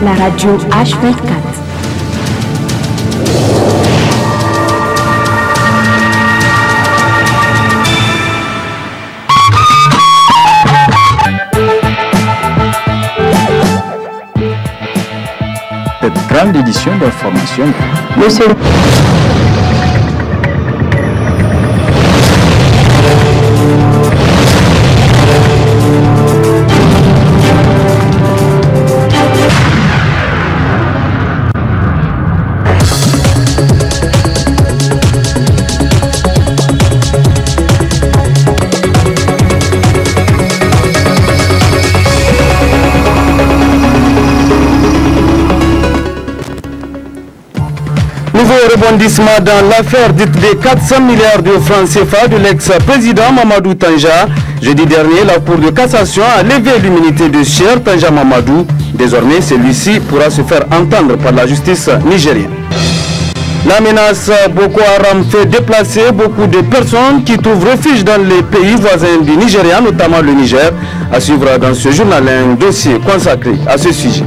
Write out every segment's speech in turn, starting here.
la radio H24. Cette grande édition d'information. Monsieur Nouveau rebondissement dans l'affaire dite des 400 milliards de francs CFA de l'ex-président Mamadou Tanja. Jeudi dernier, la Cour de cassation a levé l'immunité de Cheikh Tanja Mamadou. Désormais, celui-ci pourra se faire entendre par la justice nigérienne. La menace Boko Haram fait déplacer beaucoup de personnes qui trouvent refuge dans les pays voisins du Nigeria, notamment le Niger. À suivre dans ce journal un dossier consacré à ce sujet.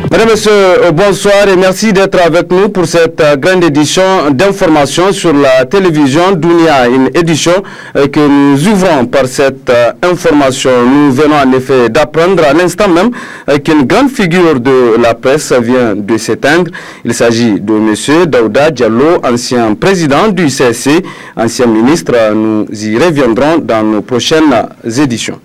Mesdames et messieurs, bonsoir et merci d'être avec nous pour cette grande édition d'information sur la télévision Dunia, une édition que nous ouvrons par cette information. Nous venons en effet d'apprendre à l'instant même qu'une grande figure de la presse vient de s'éteindre. Il s'agit de M. Daouda Diallo, ancien président du CSC, ancien ministre. Nous y reviendrons dans nos prochaines éditions.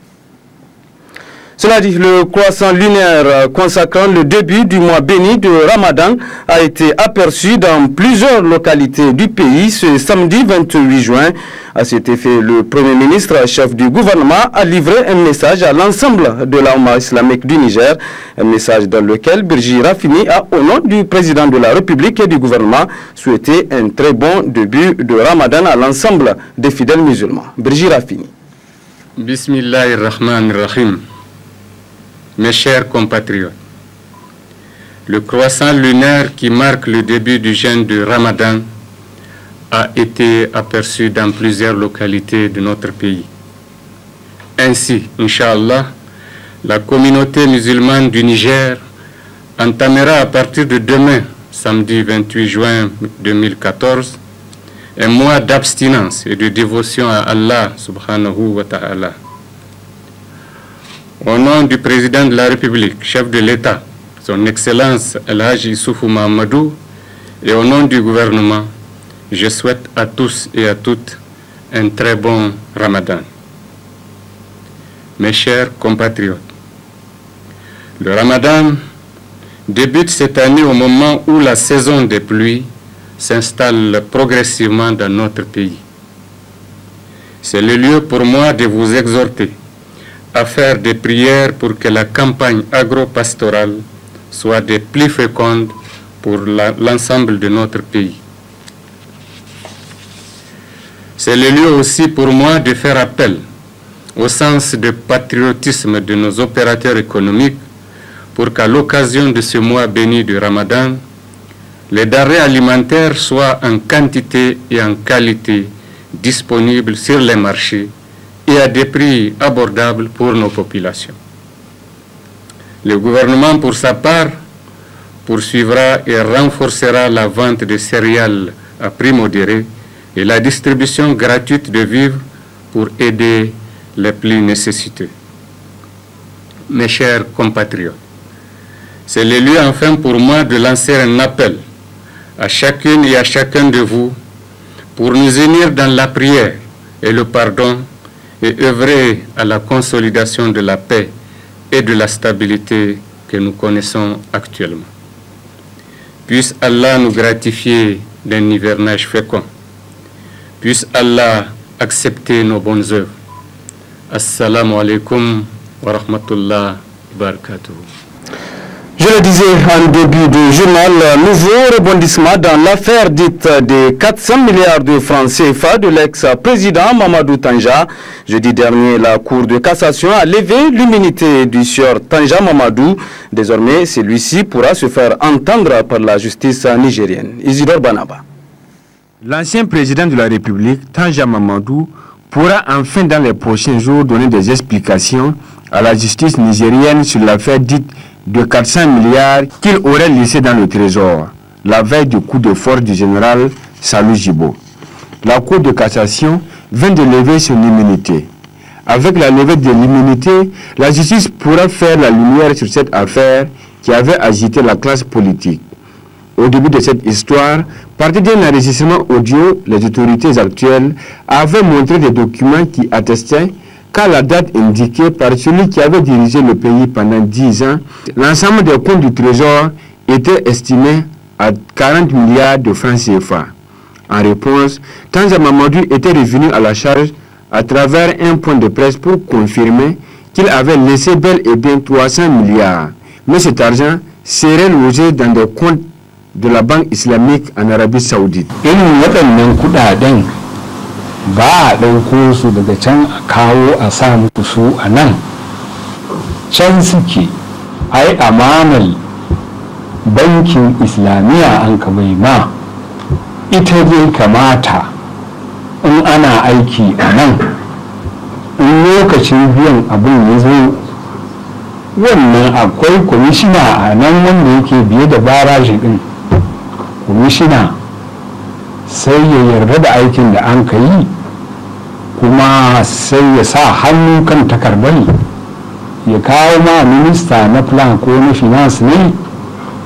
Cela dit, le croissant lunaire consacrant le début du mois béni de Ramadan a été aperçu dans plusieurs localités du pays ce samedi 28 juin. À cet effet, le Premier ministre, chef du gouvernement, a livré un message à l'ensemble de l'Oumma islamique du Niger, un message dans lequel Birji Rafini a, au nom du président de la République et du gouvernement, souhaité un très bon début de Ramadan à l'ensemble des fidèles musulmans. Birji Rafini. Bismillahirrahmanirrahim. Mes chers compatriotes, le croissant lunaire qui marque le début du jeûne de Ramadan a été aperçu dans plusieurs localités de notre pays. Ainsi, Inch'Allah, la communauté musulmane du Niger entamera à partir de demain, samedi 28 juin 2014, un mois d'abstinence et de dévotion à Allah subhanahu wa ta'ala. Au nom du président de la République, chef de l'État, son Excellence El-Hajj Issoufou Mahamadou, et au nom du gouvernement, je souhaite à tous et à toutes un très bon Ramadan. Mes chers compatriotes, le Ramadan débute cette année au moment où la saison des pluies s'installe progressivement dans notre pays. C'est le lieu pour moi de vous exhorter à faire des prières pour que la campagne agro-pastorale soit des plus fécondes pour l'ensemble de notre pays. C'est le lieu aussi pour moi de faire appel au sens de patriotisme de nos opérateurs économiques pour qu'à l'occasion de ce mois béni du Ramadan, les denrées alimentaires soient en quantité et en qualité disponibles sur les marchés et à des prix abordables pour nos populations. Le gouvernement, pour sa part, poursuivra et renforcera la vente de céréales à prix modéré et la distribution gratuite de vivres pour aider les plus nécessités. Mes chers compatriotes, c'est le lieu enfin pour moi de lancer un appel à chacune et à chacun de vous pour nous unir dans la prière et le pardon et œuvrer à la consolidation de la paix et de la stabilité que nous connaissons actuellement. Puisse Allah nous gratifier d'un hivernage fécond. Puisse Allah accepter nos bonnes œuvres. Assalamu alaikum wa rahmatullah wa barakatuh. Je le disais en début du journal, nouveau rebondissement dans l'affaire dite des 400 milliards de francs CFA de l'ex-président Mamadou Tanja. Jeudi dernier, la Cour de cassation a levé l'immunité du sieur Tanja Mamadou. Désormais, celui-ci pourra se faire entendre par la justice nigérienne. Isidore Banaba. L'ancien président de la République, Tanja Mamadou, pourra enfin dans les prochains jours donner des explications à la justice nigérienne sur l'affaire dite de 400 milliards qu'il aurait laissé dans le trésor la veille du coup de force du général Salou Djibo. La Cour de cassation vient de lever son immunité. Avec la levée de l'immunité, la justice pourra faire la lumière sur cette affaire qui avait agité la classe politique. Au début de cette histoire, parti d'un enregistrement audio, les autorités actuelles avaient montré des documents qui attestaient qu'à la date indiquée par celui qui avait dirigé le pays pendant 10 ans, l'ensemble des comptes du Trésor était estimé à 40 milliards de francs CFA. En réponse, Tanja Mamadou était revenu à la charge à travers un point de presse pour confirmer qu'il avait laissé bel et bien 300 milliards. Mais cet argent serait logé dans des comptes de la Banque islamique en Arabie Saoudite. Ba a ɗauko su daga can a kawo a sa muku su a nan can suke ai amanar bankin islamiyya an ka bai ma ita zai kamata in ana aiki a nan in lokacin biyan abin ya zo wannan akwai kwamishina a nan wanda yake biye da baraji din kwamishina sai ya yarda da aikin da an ka yi kuma sai ya sa hannu kan takardar ya kawo ma minista na plan ko na finance ne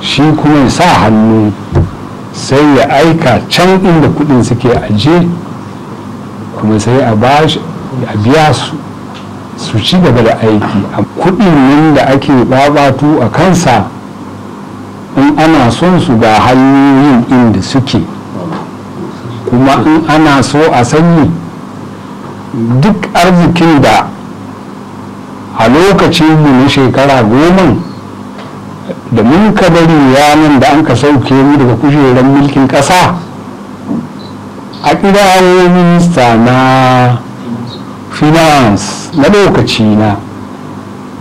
shi kuma ya sa hannu sai ya aika can inda kudin suke aje kuma sai a biya su ci gaba da aiki a kudin nan da ake babatu a kansa in ana son su ga hanyoyin inda suke kuma in ana so a sani duk arzikin da a lokacin mu na shekara 10 da mun ka bari yanar da an ka sauke mu daga kujerar mulkin ƙasa a kirawo minista na finance na lokaci na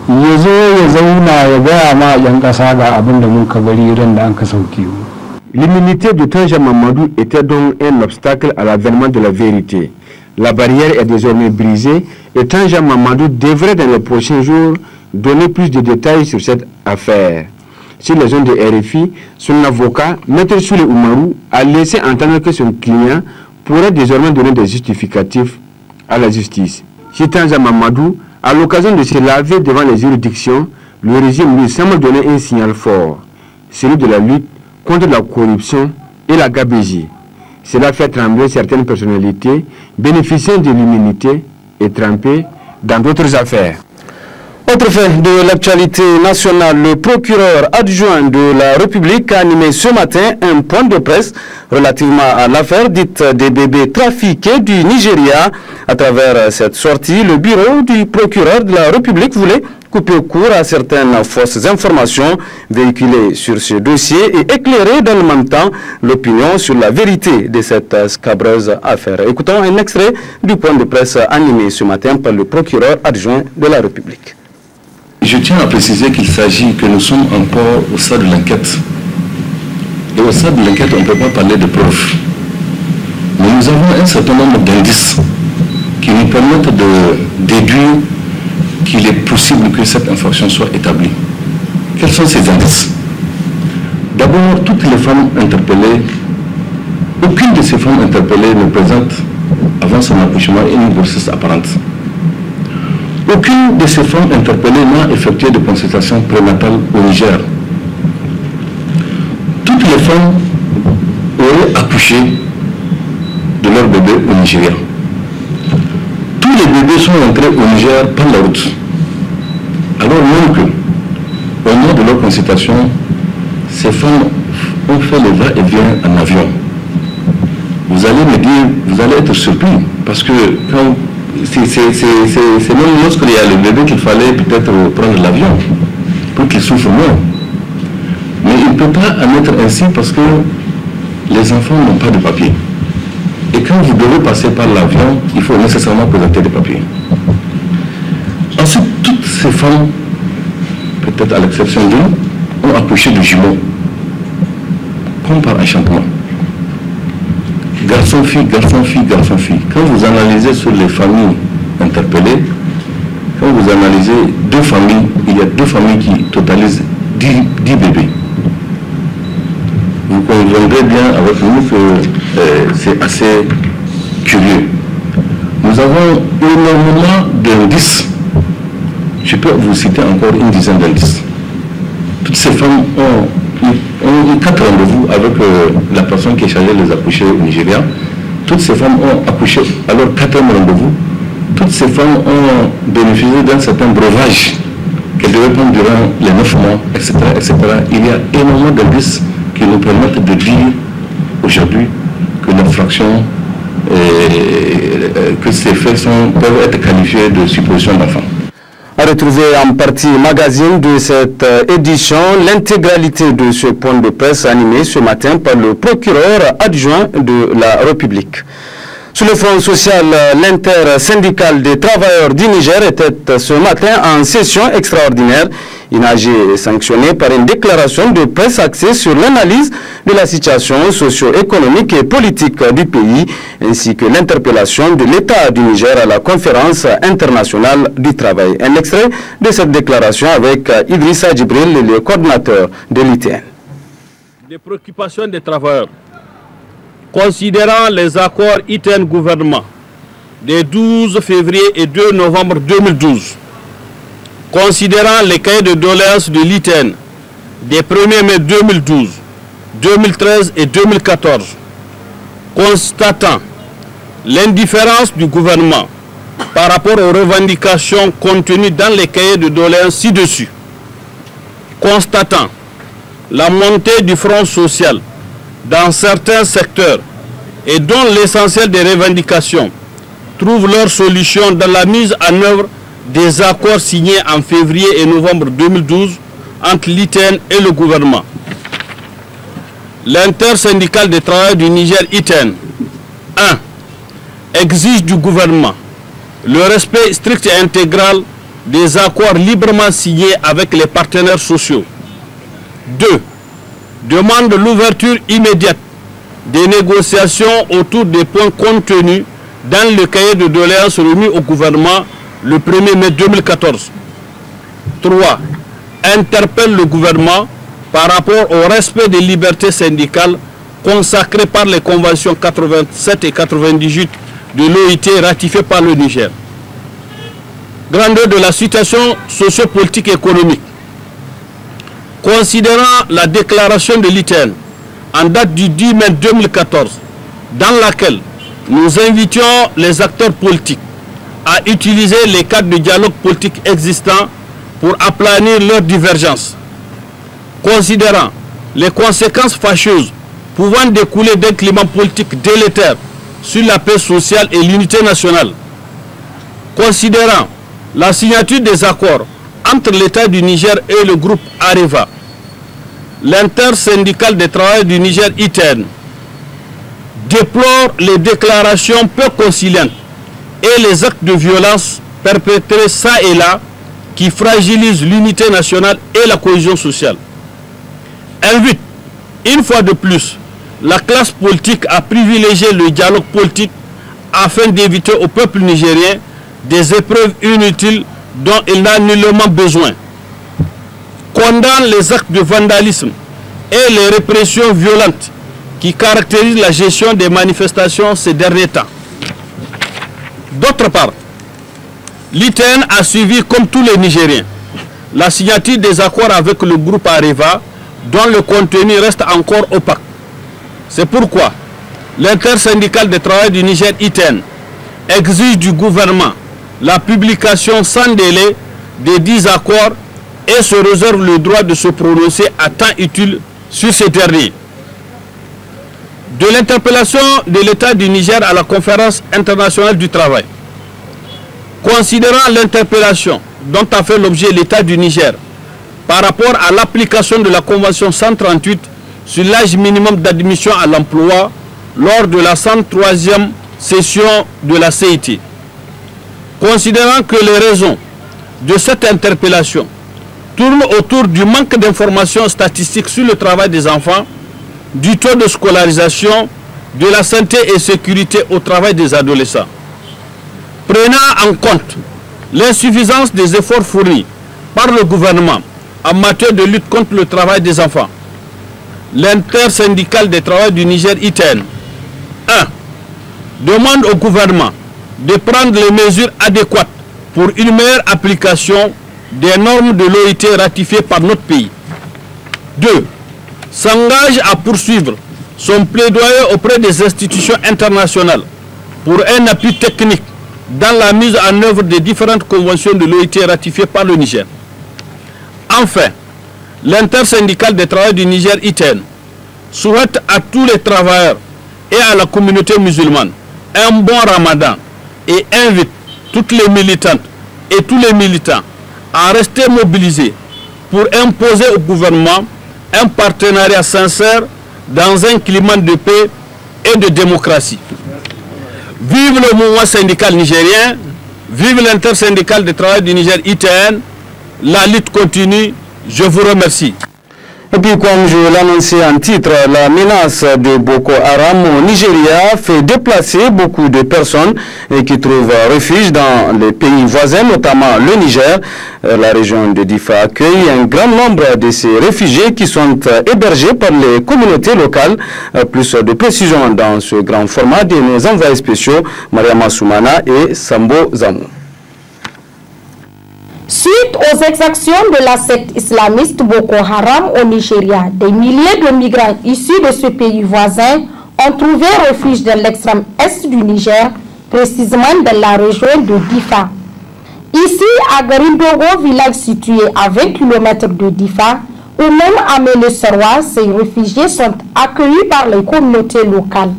ya zo ya zauna ya gaya ma 'yan ƙasa ga abin da mun ka bari ran da an ka sauke mu. L'immunité de Tanja Mamadou était donc un obstacle à l'avènement de la vérité. La barrière est désormais brisée et Tanja Mamadou devrait dans les prochains jours donner plus de détails sur cette affaire. Sur les zones de RFI, son avocat, Maître Soule Oumarou, a laissé entendre que son client pourrait désormais donner des justificatifs à la justice. Si Tanja Mamadou, à l'occasion de se laver devant les juridictions, le régime lui semble donner un signal fort, celui de la lutte contre la corruption et la gabegie. Cela fait trembler certaines personnalités bénéficiant de l'immunité et trempées dans d'autres affaires. Autre fait de l'actualité nationale, le procureur adjoint de la République a animé ce matin un point de presse relativement à l'affaire dite des bébés trafiqués du Nigeria. À travers cette sortie, le bureau du procureur de la République voulait couper court à certaines fausses informations véhiculées sur ce dossier et éclairer dans le même temps l'opinion sur la vérité de cette scabreuse affaire. Écoutons un extrait du point de presse animé ce matin par le procureur adjoint de la République. Je tiens à préciser qu'il s'agit que nous sommes encore au stade de l'enquête. Et au stade de l'enquête, on ne peut pas parler de preuves. Mais nous avons un certain nombre d'indices qui nous permettent de déduire qu'il est possible que cette infraction soit établie. Quels sont ces indices? D'abord, toutes les femmes interpellées, aucune de ces femmes interpellées ne présente avant son accouchement une grossesse apparente. Aucune de ces femmes interpellées n'a effectué de consultation prénatale au Niger. Toutes les femmes auraient accouché de leur bébé au Nigeria. Tous les bébés sont entrés au Niger par la route. Alors même que, au nom de leur consultation, ces femmes ont fait le va-et-vient en avion. Vous allez me dire, vous allez être surpris, parce que quand c'est même lorsqu'il y a le bébé qu'il fallait peut-être prendre l'avion pour qu'il souffre moins. Mais il ne peut pas en être ainsi parce que les enfants n'ont pas de papier. Et quand vous devez passer par l'avion, il faut nécessairement présenter des papiers. Ensuite, toutes ces femmes, peut-être à l'exception d'eux, ont accouché de jumeaux, comme par enchantement. Garçon-fille, garçon-fille, garçon-fille. Quand vous analysez sur les familles interpellées, quand vous analysez deux familles, il y a deux familles qui totalisent 10 bébés. Vous conviendrez bien avec nous que c'est assez curieux. Nous avons énormément d'indices. Je peux vous citer encore une dizaine d'indices. Toutes ces femmes ont eu 4 rendez-vous avec la personne qui est chargée de les accoucher au Nigeria. Toutes ces femmes ont accouché à leur 4e rendez-vous. Toutes ces femmes ont bénéficié d'un certain breuvage qu'elles devaient prendre durant les 9 mois, etc., etc. Il y a énormément d'indices qui nous permettent de dire aujourd'hui que l'infraction, que ces faits peuvent être qualifiés de supposition d'enfant. À retrouver en partie magazine de cette édition l'intégralité de ce point de presse animé ce matin par le procureur adjoint de la République. Sur le front social, l'intersyndical des travailleurs du Niger était ce matin en session extraordinaire. INAG est sanctionné par une déclaration de presse axée sur l'analyse de la situation socio-économique et politique du pays, ainsi que l'interpellation de l'État du Niger à la conférence internationale du travail. Un extrait de cette déclaration avec Idrissa Djibril, le coordinateur de l'ITN. Des préoccupations des travailleurs. Considérant les accords ITN-gouvernement des 12 février et 2 novembre 2012, considérant les cahiers de doléances de l'ITN des 1er mai 2012, 2013 et 2014, constatant l'indifférence du gouvernement par rapport aux revendications contenues dans les cahiers de doléances ci-dessus, constatant la montée du front social dans certains secteurs et dont l'essentiel des revendications trouvent leur solution dans la mise en œuvre des accords signés en février et novembre 2012 entre l'ITN et le gouvernement. L'intersyndicale des travailleurs du Niger ITN 1. Exige du gouvernement le respect strict et intégral des accords librement signés avec les partenaires sociaux. 2. Demande l'ouverture immédiate des négociations autour des points contenus dans le cahier de doléances remis au gouvernement le 1er mai 2014. 3. Interpelle le gouvernement par rapport au respect des libertés syndicales consacrées par les conventions 87 et 98 de l'OIT ratifiées par le Niger. Grandeur de la situation sociopolitique et économique. Considérant la déclaration de l'ITN en date du 10 mai 2014, dans laquelle nous invitions les acteurs politiques à utiliser les cadres de dialogue politique existants pour aplanir leurs divergences. Considérant les conséquences fâcheuses pouvant découler d'un climat politique délétère sur la paix sociale et l'unité nationale. Considérant la signature des accords entre l'État du Niger et le groupe Areva, l'intersyndicale des travailleurs du Niger ITN déplore les déclarations peu conciliantes et les actes de violence perpétrés ça et là qui fragilisent l'unité nationale et la cohésion sociale. Invite une fois de plus la classe politique à privilégier le dialogue politique afin d'éviter au peuple nigérien des épreuves inutiles dont il n'a nullement besoin. Condamne les actes de vandalisme et les répressions violentes qui caractérisent la gestion des manifestations ces derniers temps. D'autre part, l'ITN a suivi, comme tous les Nigériens, la signature des accords avec le groupe Areva, dont le contenu reste encore opaque. C'est pourquoi l'intersyndicale des travailleurs du Niger ITN exige du gouvernement la publication sans délai des 10 accords et se réserve le droit de se prononcer à temps utile sur ces derniers. De l'interpellation de l'État du Niger à la conférence internationale du travail. Considérant l'interpellation dont a fait l'objet l'État du Niger par rapport à l'application de la Convention 138 sur l'âge minimum d'admission à l'emploi lors de la 103e session de la CIT. Considérant que les raisons de cette interpellation tournent autour du manque d'informations statistiques sur le travail des enfants, du taux de scolarisation, de la santé et sécurité au travail des adolescents. Prenant en compte l'insuffisance des efforts fournis par le gouvernement en matière de lutte contre le travail des enfants. L'intersyndicale des travailleurs du Niger, ITN, 1. Demande au gouvernement de prendre les mesures adéquates pour une meilleure application des normes de l'OIT ratifiées par notre pays. 2. S'engage à poursuivre son plaidoyer auprès des institutions internationales pour un appui technique dans la mise en œuvre des différentes conventions de l'OIT ratifiées par le Niger. Enfin, l'intersyndicale des travailleurs du Niger, ITN, souhaite à tous les travailleurs et à la communauté musulmane un bon ramadan et invite toutes les militantes et tous les militants à rester mobilisés pour imposer au gouvernement un partenariat sincère dans un climat de paix et de démocratie. Vive le mouvement syndical nigérien, vive l'intersyndicale des travailleurs du Niger, ITN, la lutte continue, je vous remercie. Et puis, comme je l'annonçais en titre, la menace de Boko Haram au Nigeria fait déplacer beaucoup de personnes qui trouvent refuge dans les pays voisins, notamment le Niger. La région de Difa accueille un grand nombre de ces réfugiés qui sont hébergés par les communautés locales. Plus de précisions dans ce grand format de nos envoyés spéciaux, Mariama Soumana et Sambo Zamou. Suite aux exactions de la secte islamiste Boko Haram au Nigeria, des milliers de migrants issus de ce pays voisin ont trouvé refuge dans l'extrême est du Niger, précisément dans la région de Difa. Ici, à Garindogo, village situé à 20 km de Difa, ou même à Méné-Serwa, ces réfugiés sont accueillis par les communautés locales.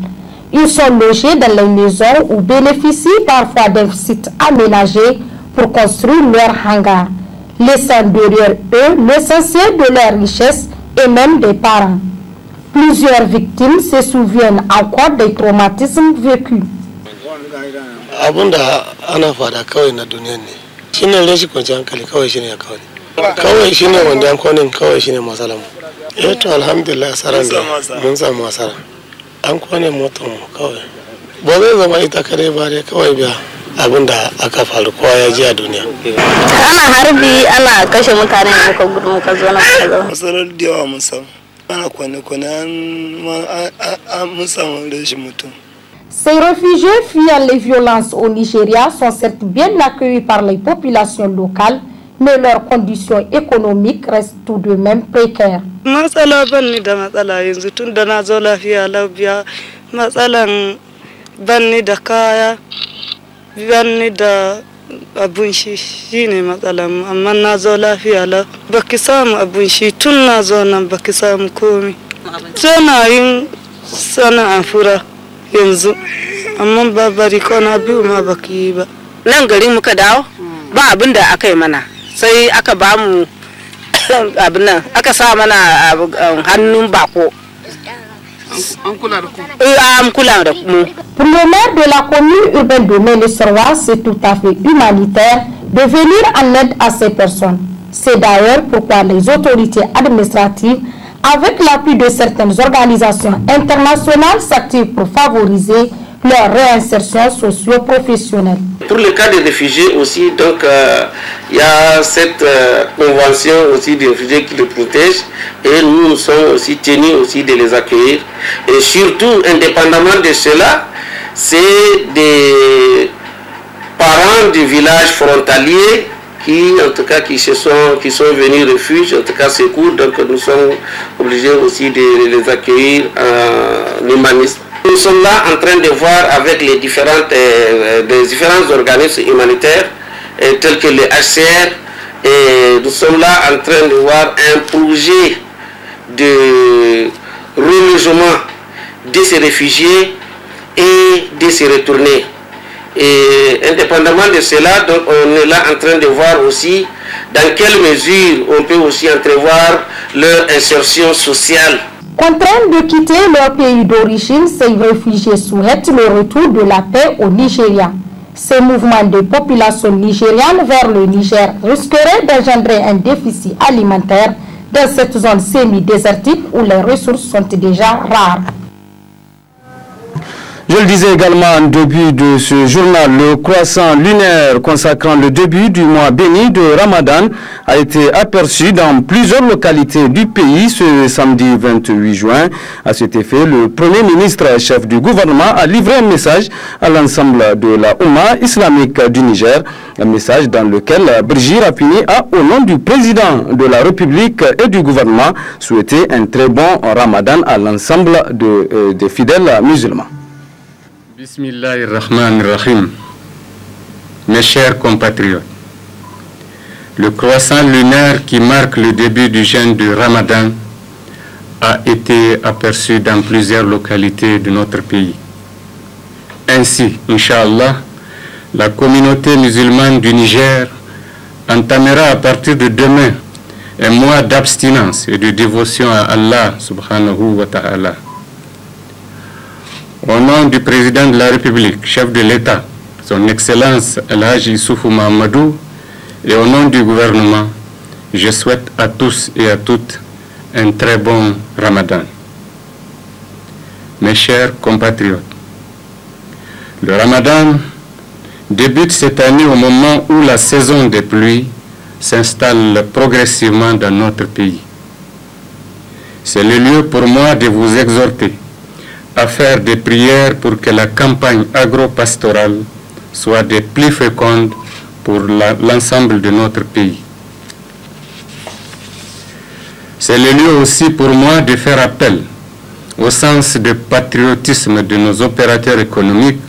Ils sont logés dans les maisons ou bénéficient parfois d'un site aménagé pour construire leur hangar, laissant derrière eux l'essentiel de leur richesse et même des parents. Plusieurs victimes se souviennent encore des traumatismes vécus. Abunda ana fada kawai na duniya ne shine rashin kwanciyar hankali kawai shine ya kawai shine wanda an kwanin kawai shine masalan to alhamdulillah saran da mun samu asara an kwane motar mu kawai ba zai zama ita kare ba dai kawai biya abinda aka faru kowa ya ji a duniya ana harbi ana kashe mutane muka gudu muka zo na kaza masalar da yawa mun samu ana kwane mun samu rashin mutum. Ces réfugiés fuyant les violences au Nigeria sont certes bien accueillis par les populations locales, mais leurs conditions économiques restent tout de même précaires. Matsala banni da matsala yanzu tun da na zo lafiya lafiya matsalan banni da kaya banni da abun shi shine matsalan amma na zo lafiya la baki samu abun shi tun na zo nan baki samu komai sai yin sana'an fura yanzu amma ba bari kona biyu ma baki ba nan gari muka dawo ba abin da aka yi mana sai aka ba mu abin nan aka sa mana hannun bako an kula da mu. Pour le maire de la commune urbaine de Méné-Serwa, c'est tout à fait humanitaire de venir en aide à ces personnes. C'est d'ailleurs pourquoi les autorités administratives, avec l'appui de certaines organisations internationales, s'activent pour favoriser leur réinsertion socio-professionnelle. Pour le cas des réfugiés aussi, donc il y a cette convention aussi des réfugiés qui les protège et nous sommes aussi tenus aussi de les accueillir. Et surtout, indépendamment de cela, c'est des parents du village frontalier qui, en tout cas, qui sont venus refuge, en tout cas secours, donc nous sommes obligés aussi de les accueillir en humanisme. Nous sommes là en train de voir avec les différents organismes humanitaires tels que le HCR et nous sommes là en train de voir un projet de relogement de ces réfugiés et de se retourner. Et indépendamment de cela, donc on est là en train de voir aussi dans quelle mesure on peut aussi entrevoir leur insertion sociale. Contraints de quitter leur pays d'origine, ces réfugiés souhaitent le retour de la paix au Nigeria. Ces mouvements de population nigériane vers le Niger risqueraient d'engendrer un déficit alimentaire dans cette zone semi-désertique où les ressources sont déjà rares. Je le disais également en début de ce journal, le croissant lunaire consacrant le début du mois béni de Ramadan a été aperçu dans plusieurs localités du pays ce samedi 28 juin. À cet effet, le Premier ministre, chef du gouvernement, a livré un message à l'ensemble de la Oumma islamique du Niger, un message dans lequel Brigitte Rapini a, au nom du président de la République et du gouvernement, souhaité un très bon Ramadan à l'ensemble des fidèles musulmans. Bismillahirrahmanirrahim. Mes chers compatriotes, le croissant lunaire qui marque le début du jeûne de Ramadan a été aperçu dans plusieurs localités de notre pays. Ainsi, Inch'Allah, la communauté musulmane du Niger entamera à partir de demain un mois d'abstinence et de dévotion à Allah subhanahu wa ta'ala. Au nom du président de la République, chef de l'État, son Excellence El-Hajj Issoufou Mahamadou, et au nom du gouvernement, je souhaite à tous et à toutes un très bon Ramadan. Mes chers compatriotes, le Ramadan débute cette année au moment où la saison des pluies s'installe progressivement dans notre pays. C'est le lieu pour moi de vous exhorter à faire des prières pour que la campagne agro-pastorale soit des plus fécondes pour l'ensemble de notre pays. C'est le lieu aussi pour moi de faire appel au sens de patriotisme de nos opérateurs économiques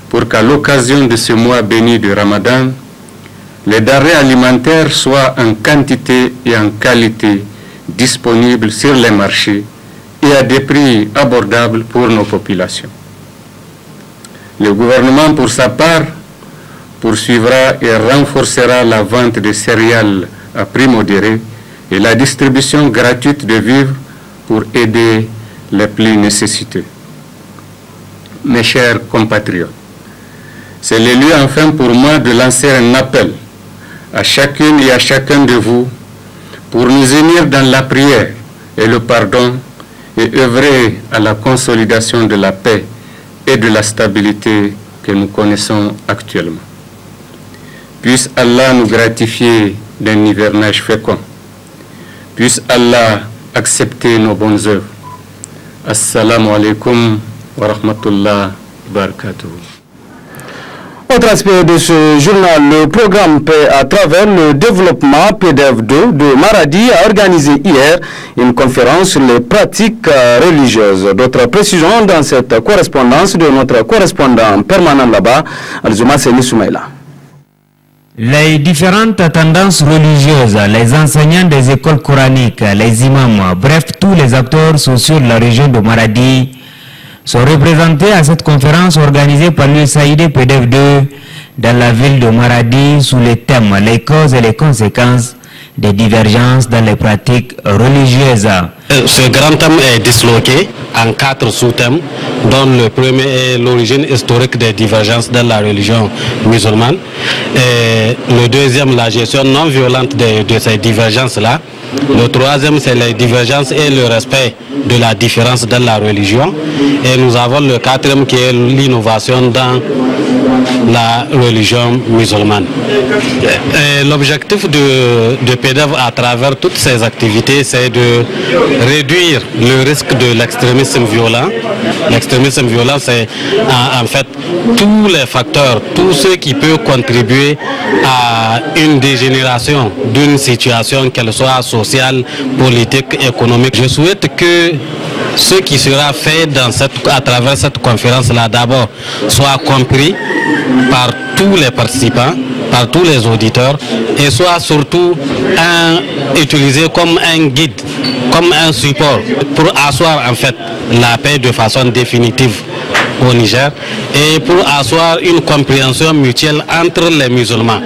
pour qu'à l'occasion de ce mois béni de Ramadan, les denrées alimentaires soient en quantité et en qualité disponibles sur les marchés et à des prix abordables pour nos populations. Le gouvernement, pour sa part, poursuivra et renforcera la vente de céréales à prix modéré et la distribution gratuite de vivres pour aider les plus nécessiteux. Mes chers compatriotes, c'est le lieu enfin pour moi de lancer un appel à chacune et à chacun de vous pour nous unir dans la prière et le pardon et œuvrer à la consolidation de la paix et de la stabilité que nous connaissons actuellement. Puisse Allah nous gratifier d'un hivernage fécond. Puisse Allah accepter nos bonnes œuvres. Assalamu alaikum wa rahmatullah wa barakatuh. Autre aspect de ce journal, le programme Paix à travers le développement PDF2 de Maradi a organisé hier une conférence sur les pratiques religieuses. D'autres précisions dans cette correspondance de notre correspondant permanent là-bas, Alzuma Seni Soumaïla. Les différentes tendances religieuses, les enseignants des écoles coraniques, les imams, bref, tous les acteurs sociaux de la région de Maradi sont représentés à cette conférence organisée par l'USAID PDF2 dans la ville de Maradi sous le thème « Les causes et les conséquences des divergences dans les pratiques religieuses ». Ce grand thème est disloqué en 4 sous-thèmes, dont le premier est l'origine historique des divergences dans la religion musulmane. Et le deuxième, la gestion non violente de ces divergences-là. Le troisième, c'est les divergences et le respect de la différence dans la religion. Et nous avons le quatrième qui est l'innovation dans la religion musulmane. L'objectif de PDF à travers toutes ces activités, c'est de réduire le risque de l'extrémisme violent. L'extrémisme violent, c'est en fait tous les facteurs, tout ce qui peut contribuer à une dégénération d'une situation, qu'elle soit sociale, politique, économique. Je souhaite que ce qui sera fait à travers cette conférence-là, d'abord, soit compris par tous les participants, par tous les auditeurs, et soit surtout utilisé comme un guide, comme un support pour asseoir en fait la paix de façon définitive au Niger et pour asseoir une compréhension mutuelle entre les musulmans.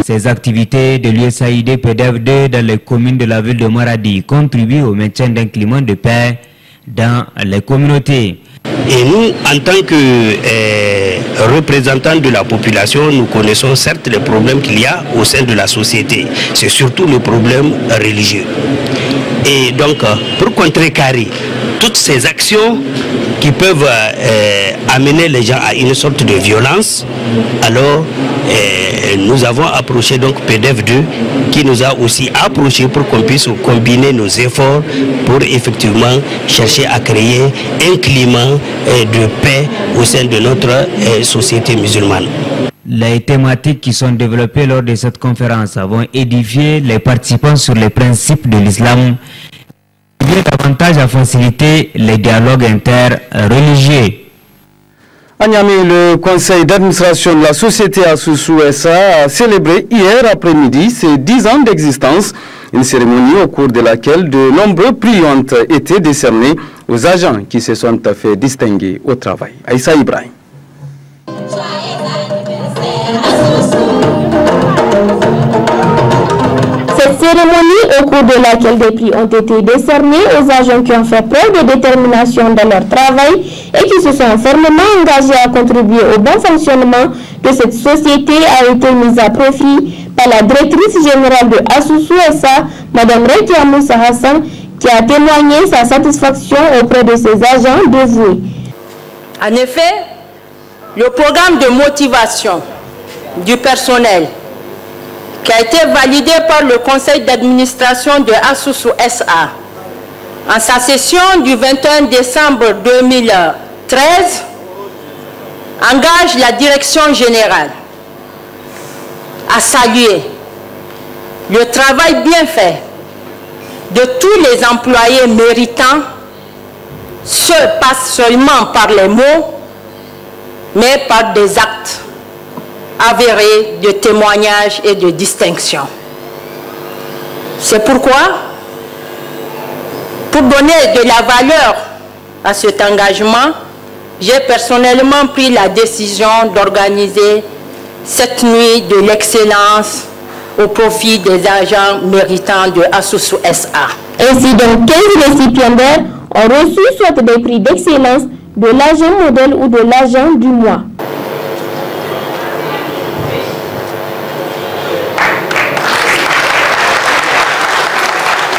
Ces activités de l'USAID PDF2 dans les communes de la ville de Maradi contribuent au maintien d'un climat de paix dans les communautés. Et nous, en tant que représentants de la population, nous connaissons certes les problèmes qu'il y a au sein de la société. C'est surtout le problème religieux. Et donc, pour contrecarrer toutes ces actions qui peuvent amener les gens à une sorte de violence, alors nous avons approché donc PDF2 qui nous a aussi approché pour qu'on puisse combiner nos efforts pour effectivement chercher à créer un climat de paix au sein de notre société musulmane. Les thématiques qui sont développées lors de cette conférence vont édifier les participants sur les principes de l'islam, davantage à faciliter les dialogues interreligieux. À Niamey, le conseil d'administration de la société Asusu SA a célébré hier après-midi ses 10 ans d'existence, une cérémonie au cours de laquelle de nombreux prix ont été décernés aux agents qui se sont fait distinguer au travail. Aïssa Ibrahim. Cette cérémonie, au cours de laquelle des prix ont été décernés aux agents qui ont fait preuve de détermination dans leur travail et qui se sont fermement engagés à contribuer au bon fonctionnement de cette société, a été mise à profit par la directrice générale de Asusu SA, Mme Rekia Moussa Hassan, qui a témoigné sa satisfaction auprès de ses agents dévoués. En effet, le programme de motivation du personnel qui a été validé par le conseil d'administration de Asusu SA en sa session du 21 décembre 2013 engage la direction générale à saluer le travail bien fait de tous les employés méritants, ce pas seulement par les mots, mais par des actes avérés de témoignages et de distinctions. C'est pourquoi, pour donner de la valeur à cet engagement, j'ai personnellement pris la décision d'organiser cette nuit de l'excellence au profit des agents méritants de Asusu SA. Ainsi donc 15 récipiendaires ont reçu soit des prix d'excellence de l'agent modèle ou de l'agent du mois.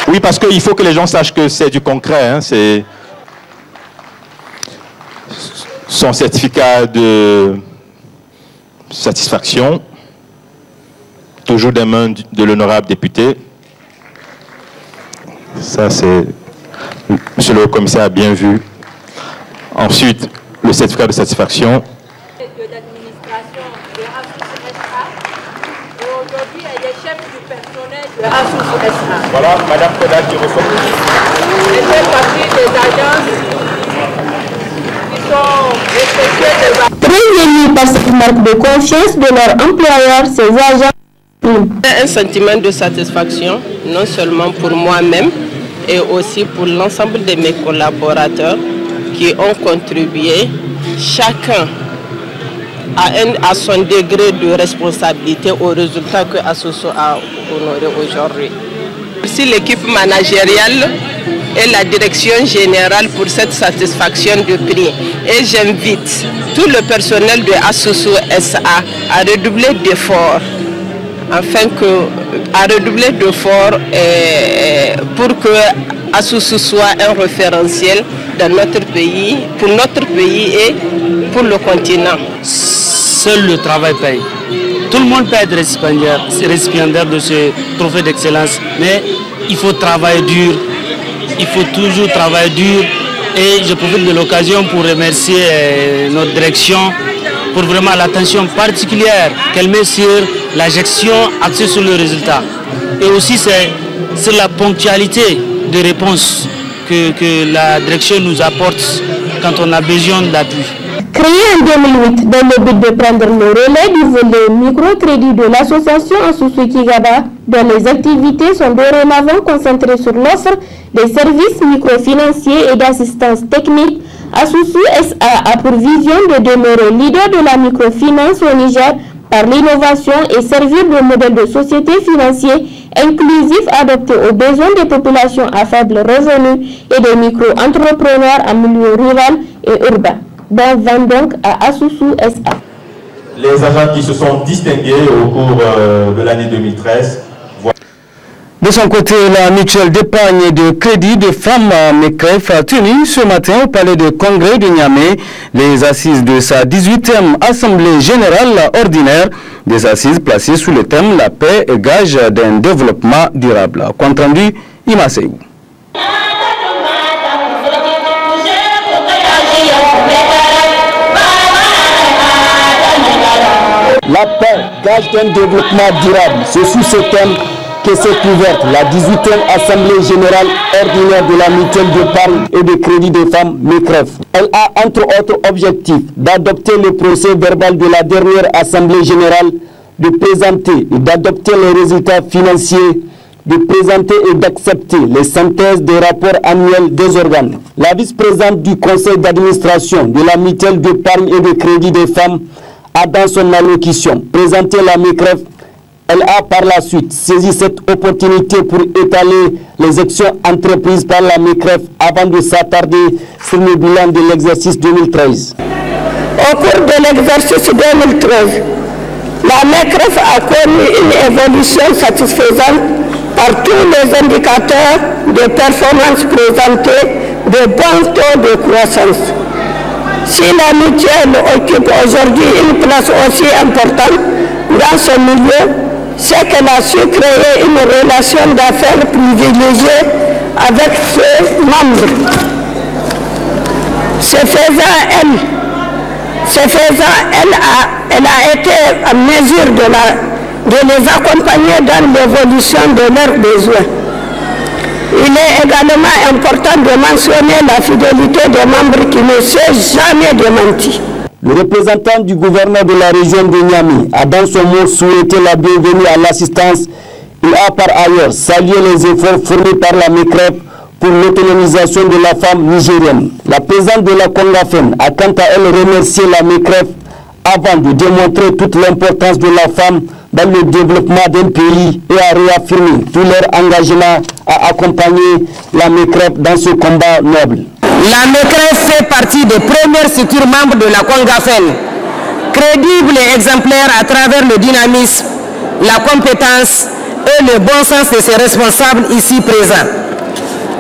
Oui, parce qu'il faut que les gens sachent que c'est du concret. Hein, c'est son certificat de satisfaction, toujours des mains de l'honorable député. Ça, c'est... Monsieur le commissaire a bien vu. Ensuite, le certificat de satisfaction. Voilà, Madame Kodak qui reçoit. Elle fait partie des agences qui sont respectueux des... Très émus par cette marque de confiance de leur employeur, ces agents. Un sentiment de satisfaction, non seulement pour moi-même, et aussi pour l'ensemble de mes collaborateurs qui ont contribué, chacun à son degré de responsabilité au résultat que Asusu a honoré aujourd'hui. Merci l'équipe managériale et la direction générale pour cette satisfaction de prix. Et j'invite tout le personnel de Asusu SA à redoubler d'efforts, pour que Asusu soit un référentiel dans notre pays, pour notre pays et pour le continent. Seul le travail paye. Tout le monde peut être récipiendaire de ce trophée d'excellence, mais il faut travailler dur, il faut toujours travailler dur. Et je profite de l'occasion pour remercier notre direction pour vraiment l'attention particulière qu'elle met sur la gestion axée sur le résultat. Et aussi c'est la ponctualité de réponse que la direction nous apporte quand on a besoin d'appui. Créé en 2008 dans le but de prendre le relais du volet microcrédit de l'association Asusu Kigaba, dont les activités sont dorénavant concentrées sur l'offre des services microfinanciers et d'assistance technique, Asusu SA a pour vision de demeurer leader de la microfinance au Niger par l'innovation et servir de modèle de société financier inclusif adapté aux besoins des populations à faible revenu et des micro-entrepreneurs en milieu rural et urbain. Bon vent donc à Asusu SA. Les agents qui se sont distingués au cours de l'année 2013. De son côté, la mutuelle d'épargne et de crédit de femmes MECREF a tenu ce matin au palais de congrès de Niamey les assises de sa 18e assemblée générale ordinaire, des assises placées sous le thème La paix est gage d'un développement durable. Compte rendu, Imaseou. La paix, gage d'un développement durable, c'est sous ce thème que s'est ouverte la 18e Assemblée Générale Ordinaire de la Mutuelle d'épargne et de crédit des femmes MECREF. Elle a entre autres objectifs d'adopter le procès verbal de la dernière Assemblée Générale, de présenter et d'adopter les résultats financiers, de présenter et d'accepter les synthèses des rapports annuels des organes. La vice-présidente du conseil d'administration de la Mutuelle d'épargne et de crédit des femmes a dans son allocution présenté la MECREF. Elle a par la suite saisi cette opportunité pour étaler les actions entreprises par la MECREF avant de s'attarder sur le bilan de l'exercice 2013. Au cours de l'exercice 2013, la MECREF a connu une évolution satisfaisante par tous les indicateurs de performance présentés, de bons taux de croissance. Si la mutuelle occupe aujourd'hui une place aussi importante dans ce milieu, c'est qu'elle a su créer une relation d'affaires privilégiée avec ses membres. Ce faisant, elle a été en mesure de les accompagner dans l'évolution de leurs besoins. Il est également important de mentionner la fidélité des membres qui ne s'est jamais démentie. Le représentant du gouverneur de la région de Niamey a dans son mot souhaité la bienvenue à l'assistance. Il a par ailleurs salué les efforts fournis par la MECREF pour l'autonomisation de la femme nigérienne. La présidente de la Congafen a quant à elle remercié la MECREF avant de démontrer toute l'importance de la femme dans le développement d'un pays et a réaffirmé tout leur engagement à accompagner la MECREF dans ce combat noble. La MECREF fait partie des premières structures membres de la Congafen, crédible et exemplaire à travers le dynamisme, la compétence et le bon sens de ses responsables ici présents.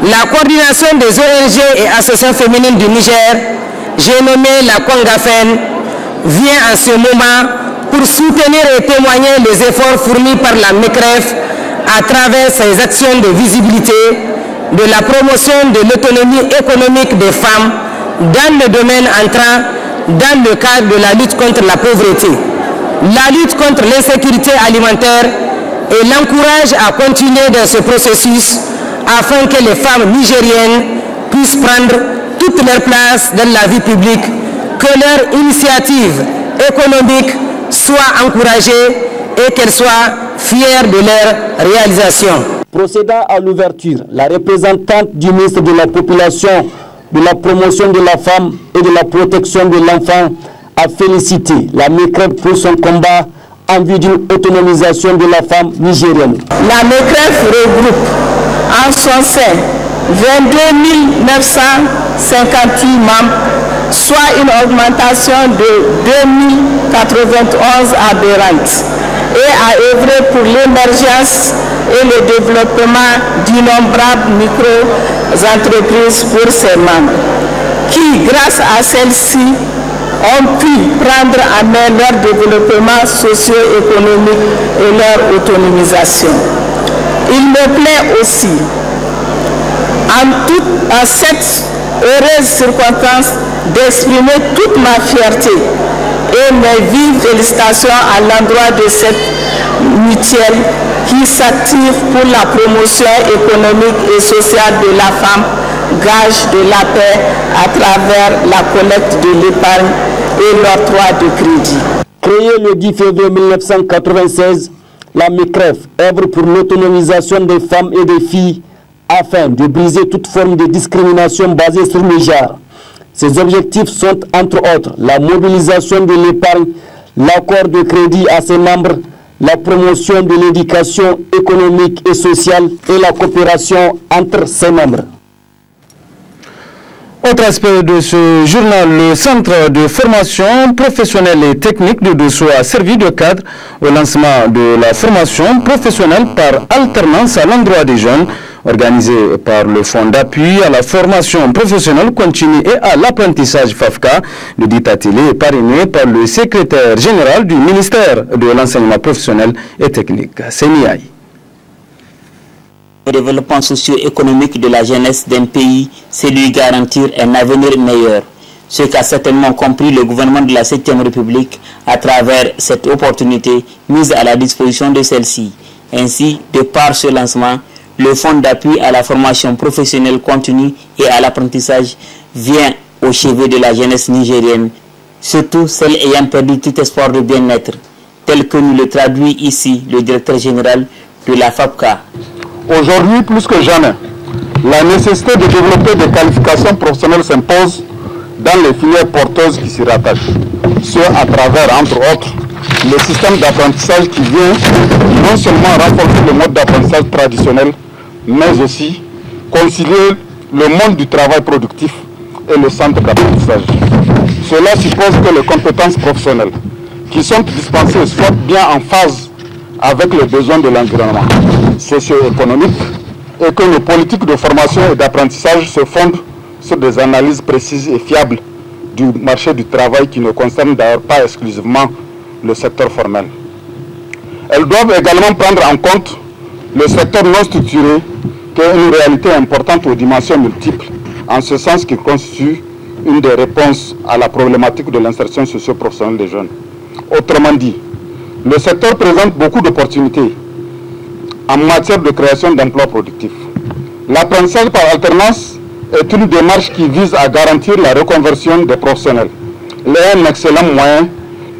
La coordination des ONG et associations féminines du Niger, j'ai nommé la Congafen, vient en ce moment pour soutenir et témoigner les efforts fournis par la MECREF à travers ses actions de visibilité, de la promotion de l'autonomie économique des femmes dans le domaine entrant dans le cadre de la lutte contre la pauvreté, la lutte contre l'insécurité alimentaire et l'encourage à continuer dans ce processus afin que les femmes nigériennes puissent prendre toute leur place dans la vie publique, que leur initiative économique soit encouragée et qu'elles soient fières de leur réalisation. Procédant à l'ouverture, la représentante du ministre de la Population, de la Promotion de la Femme et de la Protection de l'Enfant a félicité la MECREF pour son combat en vue d'une autonomisation de la femme nigérienne. La MECREF regroupe en son sein 22 958 membres, soit une augmentation de 2091 aberrante, et a œuvré pour l'émergence et le développement d'innombrables micro-entreprises pour ses membres, qui, grâce à celles-ci, ont pu prendre en main leur développement socio-économique et leur autonomisation. Il me plaît aussi, en cette heureuse circonstance, d'exprimer toute ma fierté et mes vives félicitations à l'endroit de cette mutuelle qui s'active pour la promotion économique et sociale de la femme, gage de la paix à travers la collecte de l'épargne et l'octroi de crédit. Créée le 10 février 1996, la MECREF œuvre pour l'autonomisation des femmes et des filles afin de briser toute forme de discrimination basée sur le genre. Ses objectifs sont entre autres la mobilisation de l'épargne, l'accord de crédit à ses membres, la promotion de l'éducation économique et sociale et la coopération entre ses membres. Autre aspect de ce journal, le centre de formation professionnelle et technique de Dosso a servi de cadre au lancement de la formation professionnelle par alternance à l'endroit des jeunes, organisé par le Fonds d'appui à la formation professionnelle continue et à l'apprentissage FAFCA. Le dit atelier est parrainé par le secrétaire général du ministère de l'enseignement professionnel et technique, Séniaï. Le développement socio-économique de la jeunesse d'un pays, c'est lui garantir un avenir meilleur. Ce qu'a certainement compris le gouvernement de la 7e République à travers cette opportunité mise à la disposition de celle-ci. Ainsi, de par ce lancement, le Fonds d'appui à la formation professionnelle continue et à l'apprentissage vient au chevet de la jeunesse nigérienne, surtout celle ayant perdu tout espoir de bien-être, tel que nous le traduit ici le directeur général de la FAFCA. Aujourd'hui, plus que jamais, la nécessité de développer des qualifications professionnelles s'impose dans les filières porteuses qui s'y rattachent. Ce à travers, entre autres, le système d'apprentissage qui vient non seulement renforcer le mode d'apprentissage traditionnel, mais aussi concilier le monde du travail productif et le centre d'apprentissage. Cela suppose que les compétences professionnelles qui sont dispensées soient bien en phase avec les besoins de l'environnement socio-économique et que nos politiques de formation et d'apprentissage se fondent sur des analyses précises et fiables du marché du travail qui ne concernent d'ailleurs pas exclusivement le secteur formel. Elles doivent également prendre en compte le secteur non structuré qui est une réalité importante aux dimensions multiples, en ce sens qu'il constitue une des réponses à la problématique de l'insertion socio-professionnelle des jeunes. Autrement dit, le secteur présente beaucoup d'opportunités en matière de création d'emplois productifs. L'apprentissage par alternance est une démarche qui vise à garantir la reconversion des professionnels. Il est un excellent moyen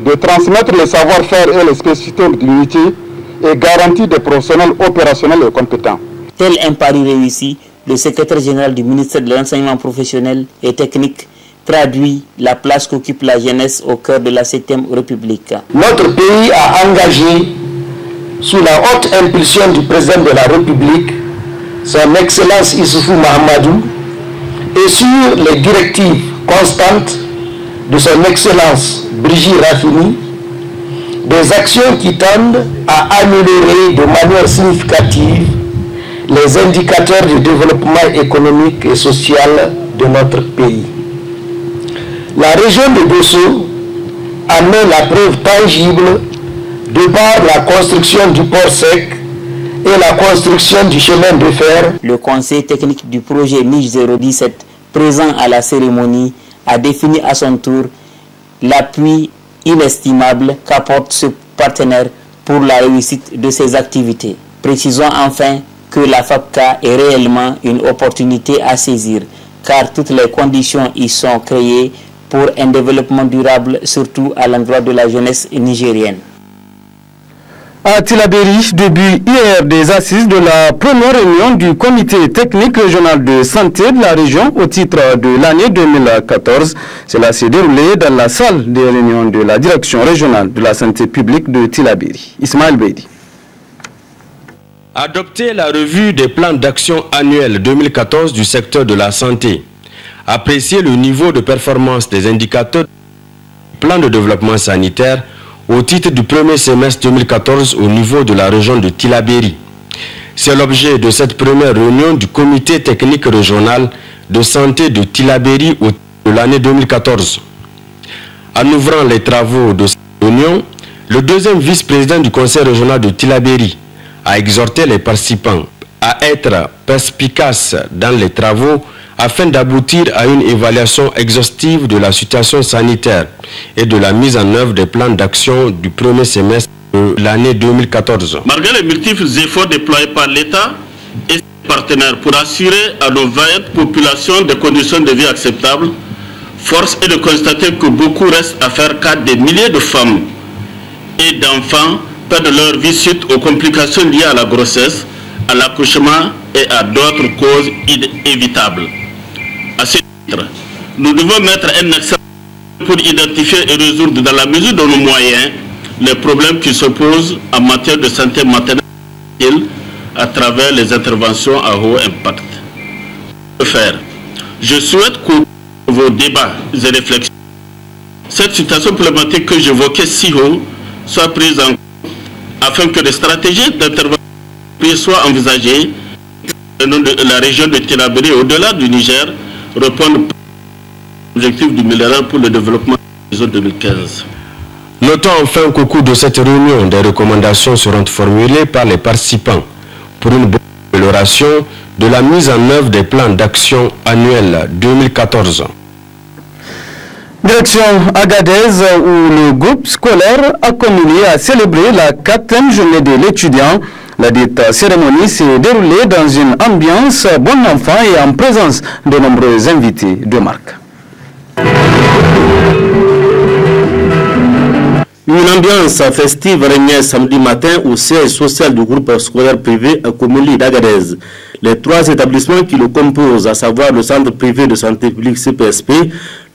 de transmettre le savoir-faire et les spécificités du métier et garantir des professionnels opérationnels et compétents. Tel un pari réussi, le secrétaire général du ministère de l'enseignement professionnel et technique traduit la place qu'occupe la jeunesse au cœur de la 7e République. Notre pays a engagé, sous la haute impulsion du président de la République, son Excellence Issoufou Mahamadou, et sur les directives constantes de son Excellence Brigitte Raffini, des actions qui tendent à améliorer de manière significative les indicateurs du développement économique et social de notre pays. La région de Dosso en est la preuve tangible de par la construction du port sec et la construction du chemin de fer. Le conseil technique du projet MIJ 017, présent à la cérémonie, a défini à son tour l'appui inestimable qu'apporte ce partenaire pour la réussite de ses activités. Précisons enfin que la FAFCA est réellement une opportunité à saisir, car toutes les conditions y sont créées pour un développement durable, surtout à l'endroit de la jeunesse nigérienne. À Tillabéri, début hier des assises de la première réunion du comité technique régional de santé de la région au titre de l'année 2014. Cela s'est déroulé dans la salle des réunions de la direction régionale de la santé publique de Tillabéri. Ismaël Beidi. Adopter la revue des plans d'action annuels 2014 du secteur de la santé. Apprécier le niveau de performance des indicateurs du plan de développement sanitaire au titre du premier semestre 2014 au niveau de la région de Tillabéri. C'est l'objet de cette première réunion du comité technique régional de santé de Tillabéri au titre de l'année 2014. En ouvrant les travaux de cette réunion, le deuxième vice-président du conseil régional de Tillabéri a exhorté les participants à être perspicaces dans les travaux afin d'aboutir à une évaluation exhaustive de la situation sanitaire et de la mise en œuvre des plans d'action du premier semestre de l'année 2014. Malgré les multiples efforts déployés par l'État et ses partenaires pour assurer à nos vaillantes populations des conditions de vie acceptables, force est de constater que beaucoup reste à faire car des milliers de femmes et d'enfants perdent leur vie suite aux complications liées à la grossesse, à l'accouchement et à d'autres causes évitables. À ce titre, nous devons mettre un accent pour identifier et résoudre dans la mesure de nos moyens les problèmes qui se posent en matière de santé maternelle à travers les interventions à haut impact. Je souhaite qu'au vos débats et réflexions, cette situation problématique que j'évoquais si haut soit prise en compte afin que des stratégies d'intervention soient envisagées dans la région de Tillabéri et au-delà du Niger répondent aux objectifs du millénaire pour le développement de l'horizon 2015. Notons enfin qu'au cours de cette réunion, des recommandations seront formulées par les participants pour une bonne amélioration de la mise en œuvre des plans d'action annuels 2014. Direction Agadez, où le groupe scolaire a communié à célébrer la 4e journée de l'étudiant. La dite cérémonie s'est déroulée dans une ambiance bon enfant et en présence de nombreux invités de marque. Une ambiance festive régnait samedi matin au siège social du groupe scolaire privé à Komeli d'Agadez. Les 3 établissements qui le composent, à savoir le centre privé de santé publique CPSP,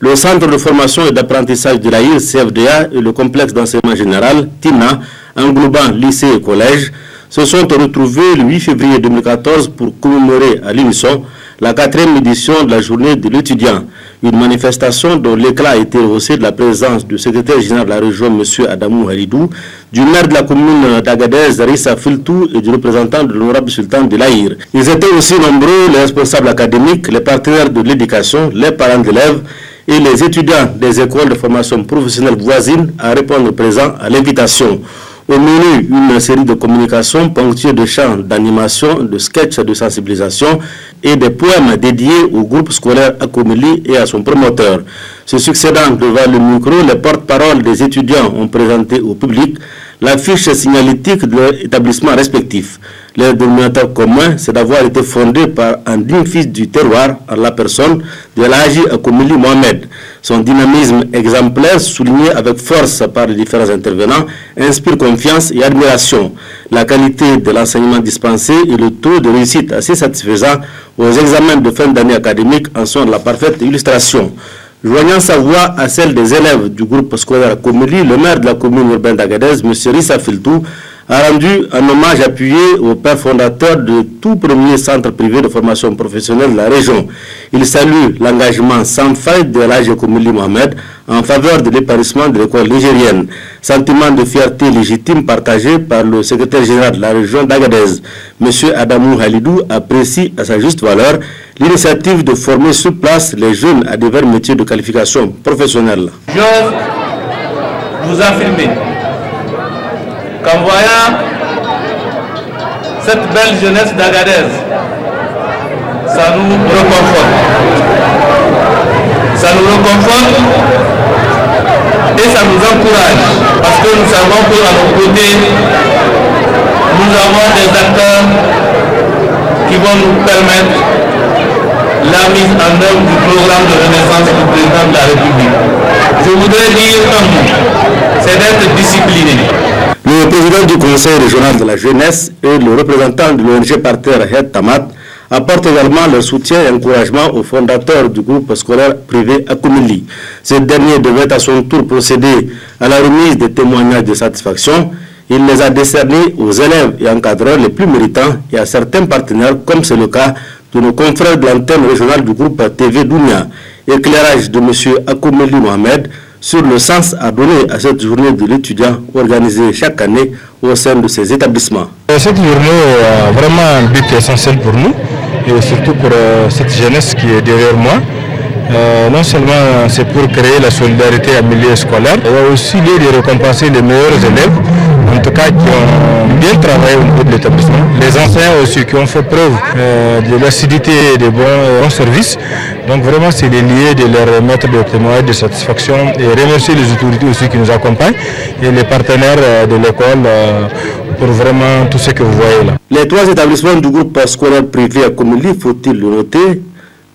le centre de formation et d'apprentissage de l'AIR CFDA et le complexe d'enseignement général TINA, englobant lycée et collège, se sont retrouvés le 8 février 2014 pour commémorer à l'unisson la 4e édition de la journée de l'étudiant. Une manifestation dont l'éclat a été rehaussé de la présence du secrétaire général de la région, M. Adamou Halidou, du maire de la commune d'Agadez, Rissa Filtou, et du représentant de l'honorable sultan de l'Aïr. Ils étaient aussi nombreux, les responsables académiques, les partenaires de l'éducation, les parents d'élèves et les étudiants des écoles de formation professionnelle voisines à répondre présent à l'invitation. Au menu, une série de communications ponctuées de chants, d'animation, de sketchs de sensibilisation et des poèmes dédiés au groupe scolaire Akomeli et à son promoteur. Se succédant devant le micro, les porte-paroles des étudiants ont présenté au public la fiche signalétique de leur établissement respectif. Leur dénominateur commun, c'est d'avoir été fondé par un digne fils du terroir en la personne de l'Haji Akomeli Mohamed. Son dynamisme exemplaire, souligné avec force par les différents intervenants, inspire confiance et admiration. La qualité de l'enseignement dispensé et le taux de réussite assez satisfaisant aux examens de fin d'année académique en sont la parfaite illustration. Joignant sa voix à celle des élèves du groupe scolaire Komeli, le maire de la commune urbaine d'Agadez, M. Rissa Filtou, a rendu un hommage appuyé au père fondateur du tout premier centre privé de formation professionnelle de la région. Il salue l'engagement sans faille de l'Haji Komeli Mohamed en faveur de l'épanouissement de l'école nigérienne. Sentiment de fierté légitime partagé par le secrétaire général de la région d'Agadez. M. Adamou Halidou apprécie à sa juste valeur l'initiative de former sur place les jeunes à divers métiers de qualification professionnelle. J'ose vous affirmer qu'en voyant cette belle jeunesse d'Agadez, ça nous reconforte. Ça nous reconforte et ça nous encourage parce que nous savons qu'à nos côtés, nous avons des acteurs qui vont nous permettre la mise en œuvre du programme de renaissance du président de la République. Je voudrais dire un mot, c'est d'être discipliné. Le président du conseil régional de la jeunesse et le représentant de l'ONG Parterre Het Tamat apportent également leur soutien et encouragement aux fondateurs du groupe scolaire privé Akomeli. Ce dernier devait à son tour procéder à la remise des témoignages de satisfaction. Il les a décernés aux élèves et encadreurs les plus méritants et à certains partenaires, comme c'est le cas de nos confrères de l'antenne régionale du groupe TV Dounia. Éclairage de M. Akomeli Mohamed sur le sens à donner à cette journée de l'étudiant organisée chaque année au sein de ces établissements. Cette journée a vraiment un but essentiel pour nous et surtout pour cette jeunesse qui est derrière moi. Non seulement c'est pour créer la solidarité en milieu scolaire, il y a aussi lieu de récompenser les meilleurs élèves, en tout cas qui ont bien travaillé au niveau de l'établissement. Les enseignants aussi qui ont fait preuve de l'assiduité et de bons services. Donc vraiment c'est les lieux de leur mettre des témoignages de satisfaction et remercier les autorités aussi qui nous accompagnent et les partenaires de l'école pour vraiment tout ce que vous voyez là. Les 3 établissements du groupe scolaire privé à Komeli, faut-il le noter,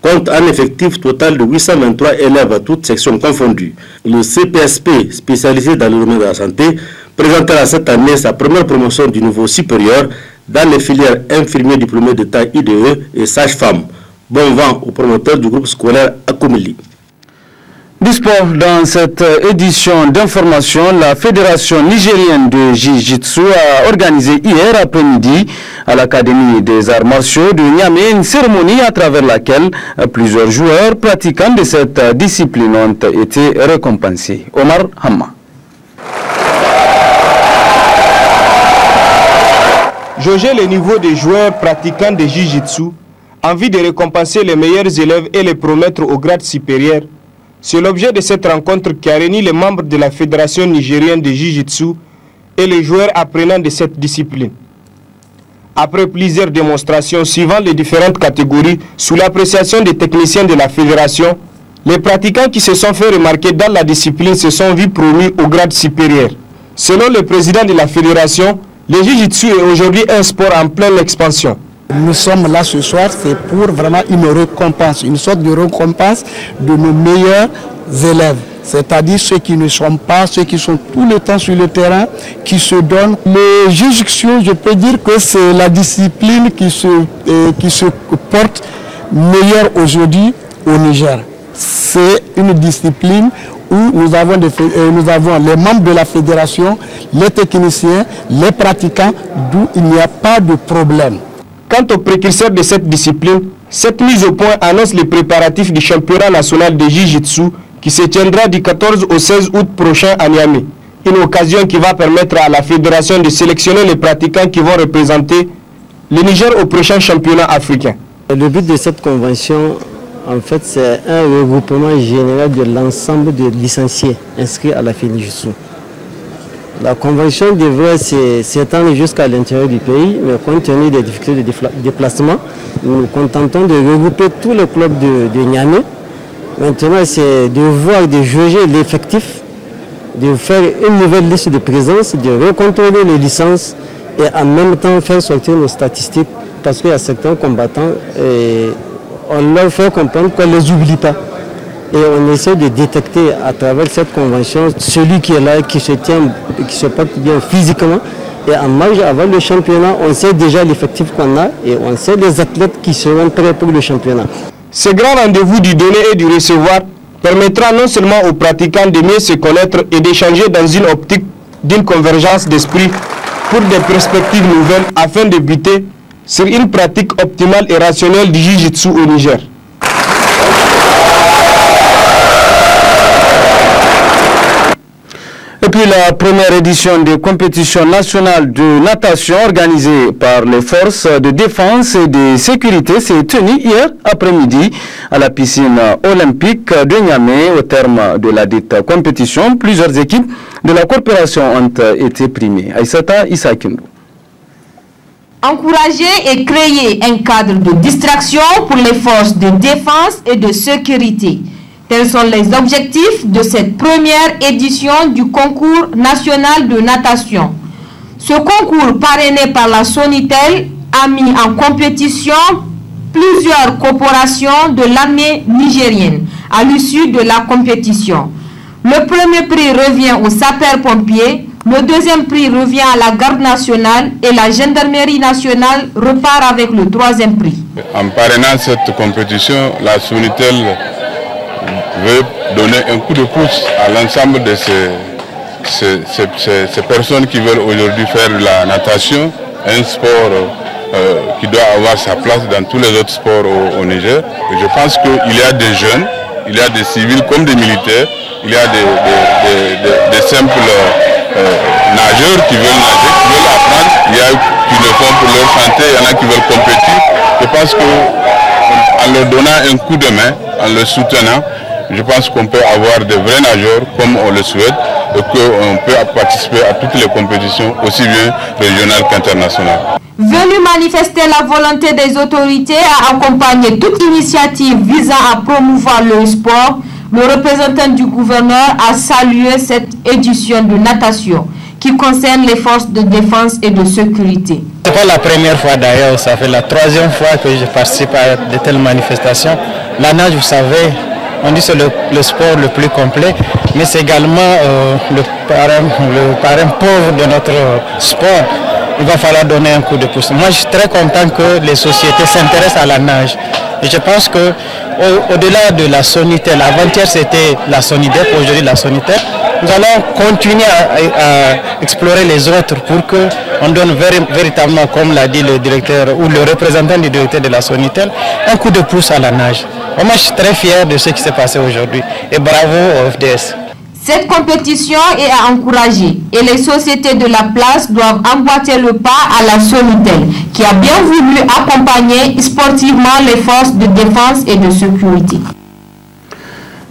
compte un effectif total de 823 élèves à toutes sections confondues. Le CPSP, spécialisé dans le domaine de la santé, présentera cette année sa première promotion du niveau supérieur dans les filières infirmiers diplômés d'État IDE et sages-femmes. Bon vent aux promoteurs du groupe scolaire Akomeli. Du sport, dans cette édition d'information, la Fédération nigérienne de Jiu-Jitsu a organisé hier après-midi à l'Académie des arts martiaux de Niamey une cérémonie à travers laquelle plusieurs joueurs pratiquants de cette discipline ont été récompensés. Omar Hamma. Jauger le niveau des joueurs pratiquants de Jiu-Jitsu, envie de récompenser les meilleurs élèves et les promettre au grade supérieur. C'est l'objet de cette rencontre qui a réuni les membres de la Fédération nigérienne de Jiu-Jitsu et les joueurs apprenants de cette discipline. Après plusieurs démonstrations suivant les différentes catégories sous l'appréciation des techniciens de la Fédération, les pratiquants qui se sont fait remarquer dans la discipline se sont vus promus au grade supérieur. Selon le président de la Fédération, le Jiu-Jitsu est aujourd'hui un sport en pleine expansion. Nous sommes là ce soir, c'est pour vraiment une récompense, une sorte de récompense de nos meilleurs élèves. C'est-à-dire ceux qui ne sont pas, ceux qui sont tout le temps sur le terrain, qui se donnent. Le Jiu-Jitsu, je peux dire que c'est la discipline qui se porte meilleure aujourd'hui au Niger. C'est une discipline où nous avons les membres de la fédération, les techniciens, les pratiquants, d'où il n'y a pas de problème. Quant aux précurseurs de cette discipline, cette mise au point annonce les préparatifs du championnat national de Jiu-Jitsu qui se tiendra du 14 au 16 août prochain à Niamey. Une occasion qui va permettre à la fédération de sélectionner les pratiquants qui vont représenter le Niger au prochain championnat africain. Le but de cette convention, en fait, c'est un regroupement général de l'ensemble des licenciés inscrits à la Jiu-Jitsu. La convention devrait s'étendre jusqu'à l'intérieur du pays, mais compte tenu des difficultés de déplacement, nous nous contentons de regrouper tous les clubs de Niamey. Maintenant, c'est de voir, de juger l'effectif, de faire une nouvelle liste de présence, de recontrôler les licences et en même temps faire sortir nos statistiques parce qu'il y a certains combattants et on leur fait comprendre qu'on ne les oublie pas. Et on essaie de détecter à travers cette convention celui qui est là, qui se tient, qui se porte bien physiquement. Et en marge avant le championnat, on sait déjà l'effectif qu'on a et on sait les athlètes qui seront prêts pour le championnat. Ce grand rendez-vous du donner et du recevoir permettra non seulement aux pratiquants de mieux se connaître et d'échanger dans une optique d'une convergence d'esprit pour des perspectives nouvelles afin de buter sur une pratique optimale et rationnelle du Jiu-Jitsu au Niger. Et puis la première édition des compétitions nationales de natation organisée par les forces de défense et de sécurité s'est tenue hier après-midi à la piscine olympique de Niamey. Au terme de la dite compétition, plusieurs équipes de la corporation ont été primées. Aïssata Issakindou. Encourager et créer un cadre de distraction pour les forces de défense et de sécurité. Tels sont les objectifs de cette première édition du concours national de natation. Ce concours parrainé par la Sonitel a mis en compétition plusieurs corporations de l'armée nigérienne à l'issue de la compétition. Le premier prix revient aux sapeurs-pompiers, le deuxième prix revient à la garde nationale et la gendarmerie nationale repart avec le troisième prix. En parrainant cette compétition, la Sonitel veut donner un coup de pouce à l'ensemble de ces personnes qui veulent aujourd'hui faire de la natation, un sport qui doit avoir sa place dans tous les autres sports au Niger. Et je pense qu'il y a des jeunes, il y a des civils comme des militaires, il y a des simples nageurs qui veulent nager, qui veulent apprendre, il y a qui le font pour leur santé, il y en a qui veulent compétir. Je pense qu'en leur donnant un coup de main, en le soutenant, je pense qu'on peut avoir de vrais nageurs comme on le souhaite et qu'on peut participer à toutes les compétitions, aussi bien régionales qu'internationales. Venu manifester la volonté des autorités à accompagner toute initiative visant à promouvoir le sport, le représentant du gouverneur a salué cette édition de natation qui concerne les forces de défense et de sécurité. Ce n'est pas la première fois d'ailleurs, ça fait la troisième fois que je participe à de telles manifestations. La nage, vous savez, on dit que c'est le sport le plus complet, mais c'est également le parrain pauvre de notre sport. Il va falloir donner un coup de pouce. Moi, je suis très content que les sociétés s'intéressent à la nage. Et je pense que au-delà de la Sonitel, avant-hier c'était la Sonidep, aujourd'hui la Sonitel, nous allons continuer à explorer les autres pour qu'on donne véritablement, comme l'a dit le directeur ou le représentant du directeur de la Sonitel, un coup de pouce à la nage. Moi, je suis très fier de ce qui s'est passé aujourd'hui et bravo au FDS. Cette compétition est à encourager et les sociétés de la place doivent emboîter le pas à la Sonitel qui a bien voulu accompagner sportivement les forces de défense et de sécurité.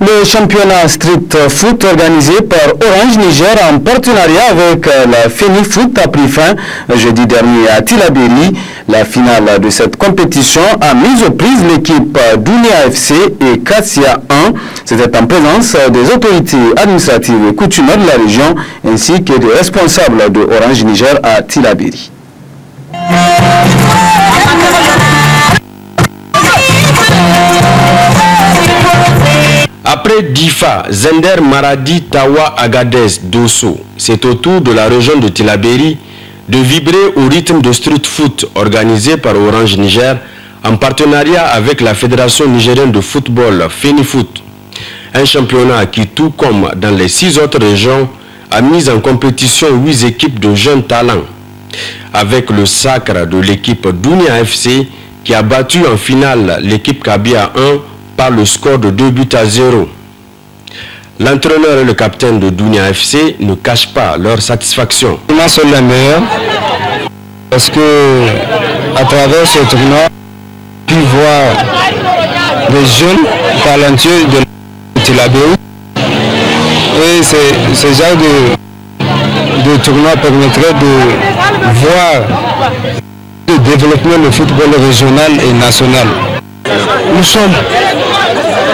Le championnat street foot organisé par Orange Niger en partenariat avec la FENIFOOT a pris fin jeudi dernier à Tillabéri. La finale de cette compétition a mis aux prises l'équipe Dounia FC et Kassia 1. C'était en présence des autorités administratives et coutumières de la région ainsi que des responsables de Orange Niger à Tillabéri. Après Difa, Zender, Maradi, Tawa, Agadez, Dosso, c'est au tour de la région de Tillabéri de vibrer au rythme de street foot organisé par Orange Niger en partenariat avec la Fédération nigérienne de football, FENIFOOT. Un championnat qui, tout comme dans les 6 autres régions, a mis en compétition 8 équipes de jeunes talents. Avec le sacre de l'équipe Dounia FC qui a battu en finale l'équipe Kabia 1 par le score de 2-0. L'entraîneur et le capitaine de Dounia FC ne cachent pas leur satisfaction. Ils sont les meilleurs parce que à travers ce tournoi, on peut voir des jeunes talentueux de Tillabéri et ce genre de tournoi permettrait de voir le développement du football régional et national. Nous sommes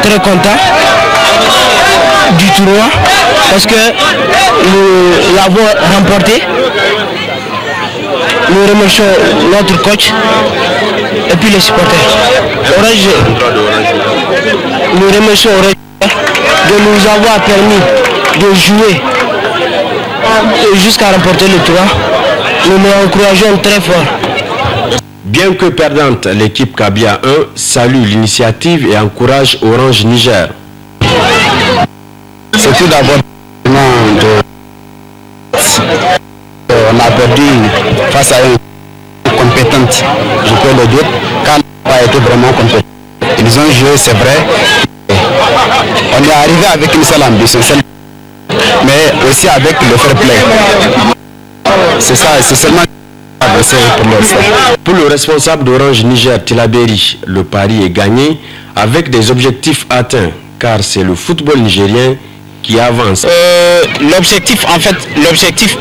très contents du tournoi parce que nous l'avons remporté. Nous remercions notre coach et puis les supporters. Nous remercions Orange de nous avoir permis de jouer jusqu'à remporter le tournoi. Nous nous encourageons très fort. Bien que perdante, l'équipe Kabia 1 salue l'initiative et encourage Orange Niger. C'est tout d'abord on a perdu face à une compétente, je peux le dire, quand on n'a pas été vraiment compétent. Ils ont joué, c'est vrai. On est arrivé avec une seule ambition, mais aussi avec le fair play. C'est ça, c'est seulement pour le responsable d'Orange Niger Tillabéri, le pari est gagné avec des objectifs atteints, car c'est le football nigérien qui avance. L'objectif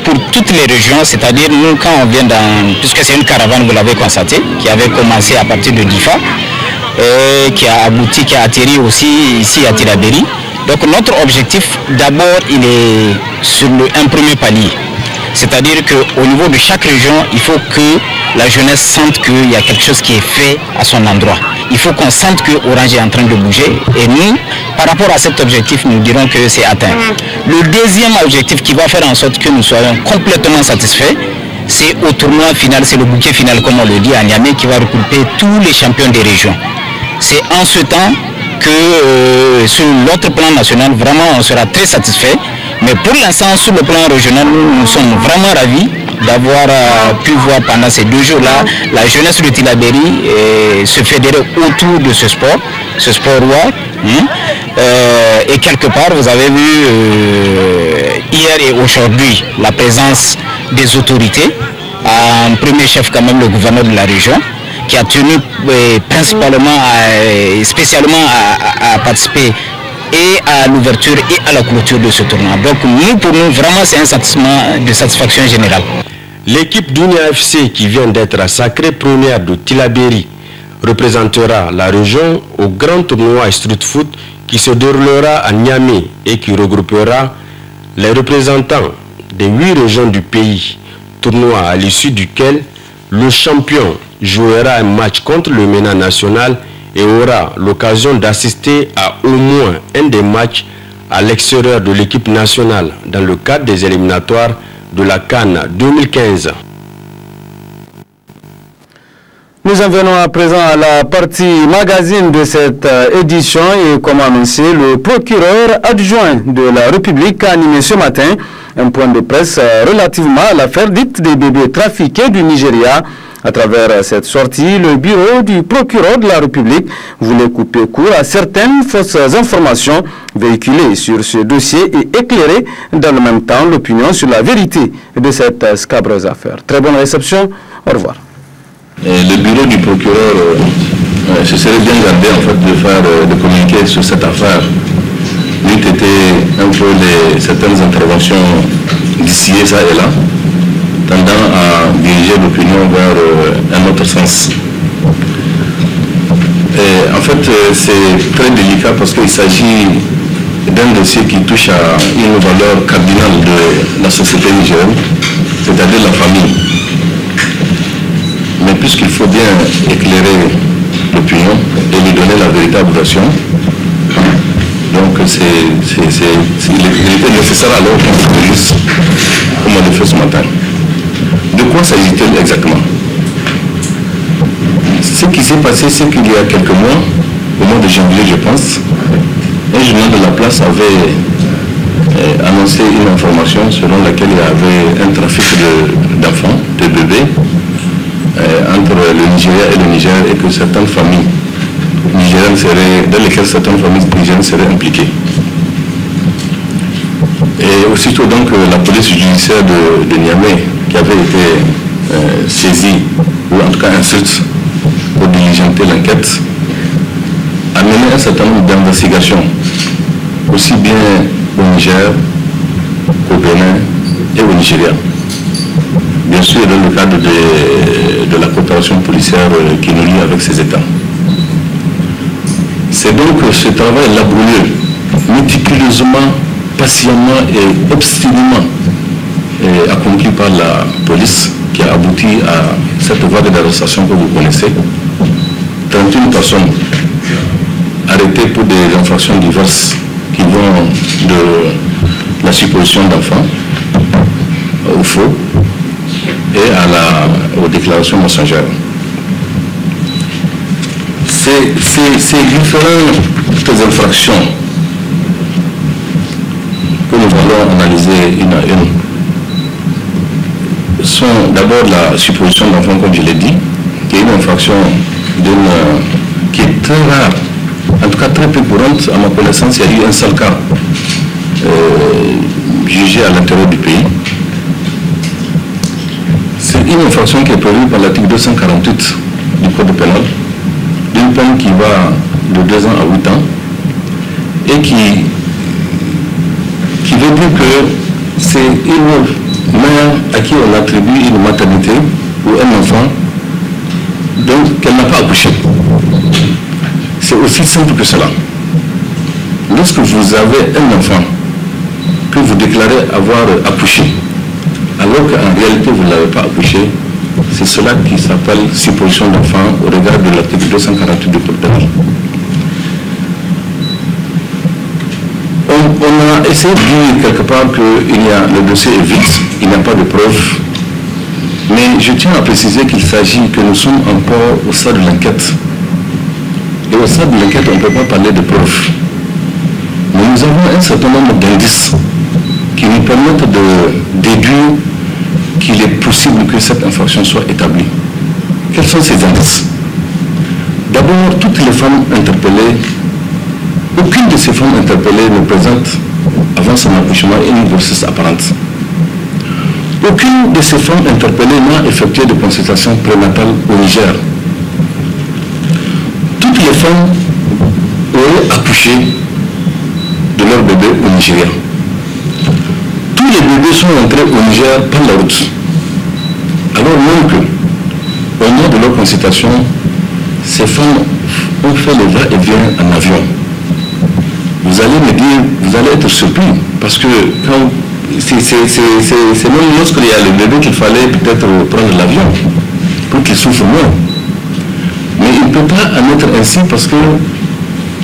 pour toutes les régions, c'est-à-dire nous quand on vient puisque c'est une caravane, vous l'avez constaté, qui avait commencé à partir de Difa, qui a abouti, qui a atterri aussi ici à Tillabéri. Donc notre objectif, d'abord, il est sur un premier palier. C'est-à-dire qu'au niveau de chaque région, il faut que la jeunesse sente qu'il y a quelque chose qui est fait à son endroit. Il faut qu'on sente que Orange est en train de bouger. Et nous, par rapport à cet objectif, nous dirons que c'est atteint. Le deuxième objectif qui va faire en sorte que nous soyons complètement satisfaits, c'est au tournoi final, c'est le bouquet final, comme on le dit à Niamey, qui va regrouper tous les champions des régions. C'est en ce temps que sur l'autre plan national, vraiment, on sera très satisfait. Mais pour l'instant, sur le plan régional, nous sommes vraiment ravis d'avoir pu voir pendant ces 2 jours-là la jeunesse de Tillabéri se fédérer autour de ce sport roi. Et quelque part, vous avez vu hier et aujourd'hui la présence des autorités, en premier chef quand même le gouverneur de la région, qui a tenu principalement, spécialement à participer et à l'ouverture et à la clôture de ce tournoi. Donc pour nous, vraiment, c'est un sentiment de satisfaction générale. L'équipe Dounia FC, qui vient d'être sacrée première de Tillabéri, représentera la région au grand tournoi Street Foot qui se déroulera à Niamey et qui regroupera les représentants des 8 régions du pays. Tournoi à l'issue duquel le champion jouera un match contre le MENA national et aura l'occasion d'assister à au moins un des matchs à l'extérieur de l'équipe nationale dans le cadre des éliminatoires de la CAN 2015. Nous en venons à présent à la partie magazine de cette édition et comme annoncé, le procureur adjoint de la République a animé ce matin un point de presse relativement à l'affaire dite des bébés trafiqués du Nigeria. À travers cette sortie, le bureau du procureur de la République voulait couper court à certaines fausses informations véhiculées sur ce dossier et éclairer dans le même temps l'opinion sur la vérité de cette scabreuse affaire. Très bonne réception, au revoir. Le bureau du procureur se serait bien gardé en fait de communiquer sur cette affaire. L'eût été un peu certaines interventions d'ici ça et là, tendant à diriger l'opinion vers un autre sens. Et en fait, c'est très délicat parce qu'il s'agit d'un dossier qui touche à une valeur cardinale de la société nigérienne, c'est-à-dire la famille. Mais puisqu'il faut bien éclairer l'opinion et lui donner la véritable version, donc il était nécessaire alors qu'on se réunisse comme on l'a fait ce matin. De quoi s'agit-il exactement? Ce qui s'est passé, c'est qu'il y a quelques mois, au mois de janvier je pense, un journal de la place avait annoncé une information selon laquelle il y avait un trafic d'enfants, de bébés, entre le Nigeria et le Niger, et que certaines familles nigériennes dans lesquelles certaines familles nigériennes seraient impliquées. Et aussitôt donc la police judiciaire de Niamey, qui avait été saisie, ou en tout cas instruite pour diligenter l'enquête, a mené un certain nombre d'investigations, aussi bien au Niger qu'au Bénin et au Nigeria. Bien sûr, dans le cadre de la coopération policière qui nous lie avec ces États. C'est donc ce travail laborieux, méticuleusement, patiemment et obstinément accompli par la police qui a abouti à cette vague d'arrestation que vous connaissez. 31 personnes arrêtées pour des infractions diverses qui vont de la supposition d'enfants au faux et aux déclarations mensongères. Ces différentes infractions que nous allons analyser une à une sont d'abord la supposition d'enfants, comme je l'ai dit, qui est une infraction qui est très rare, en tout cas très peu courante. À ma connaissance, il y a eu un seul cas jugé à l'intérieur du pays. C'est une infraction qui est prévue par l'article 248 du Code pénal, d'une peine qui va de 2 ans à 8 ans, et qui veut dire que c'est une mère à qui on attribue une maternité ou un enfant donc qu'elle n'a pas accouché. C'est aussi simple que cela. Lorsque vous avez un enfant que vous déclarez avoir accouché, alors qu'en réalité vous ne l'avez pas accouché, c'est cela qui s'appelle supposition d'enfant au regard de l'article 248 du Code pénal. On a essayé de dire quelque part que le dossier est vide, il n'y a pas de preuves, mais je tiens à préciser qu'il s'agit que nous sommes encore au stade de l'enquête. Et au stade de l'enquête, on ne peut pas parler de preuves. Mais nous avons un certain nombre d'indices qui nous permettent de déduire qu'il est possible que cette infraction soit établie. Quels sont ces indices? D'abord, toutes les femmes interpellées, aucune de ces femmes interpellées ne présente avant son accouchement une grossesse apparente. Aucune de ces femmes interpellées n'a effectué de consultation prénatale au Niger. Toutes les femmes auraient accouché de leur bébé au Nigeria. Tous les bébés sont entrés au Niger par la route. Alors même que, au nom de leur consultation, ces femmes ont fait le va-et-vient en avion. Vous allez me dire, vous allez être surpris, parce que c'est même lorsqu'il y a le bébé qu'il fallait peut-être prendre l'avion, pour qu'il souffre moins. Mais il ne peut pas en être ainsi parce que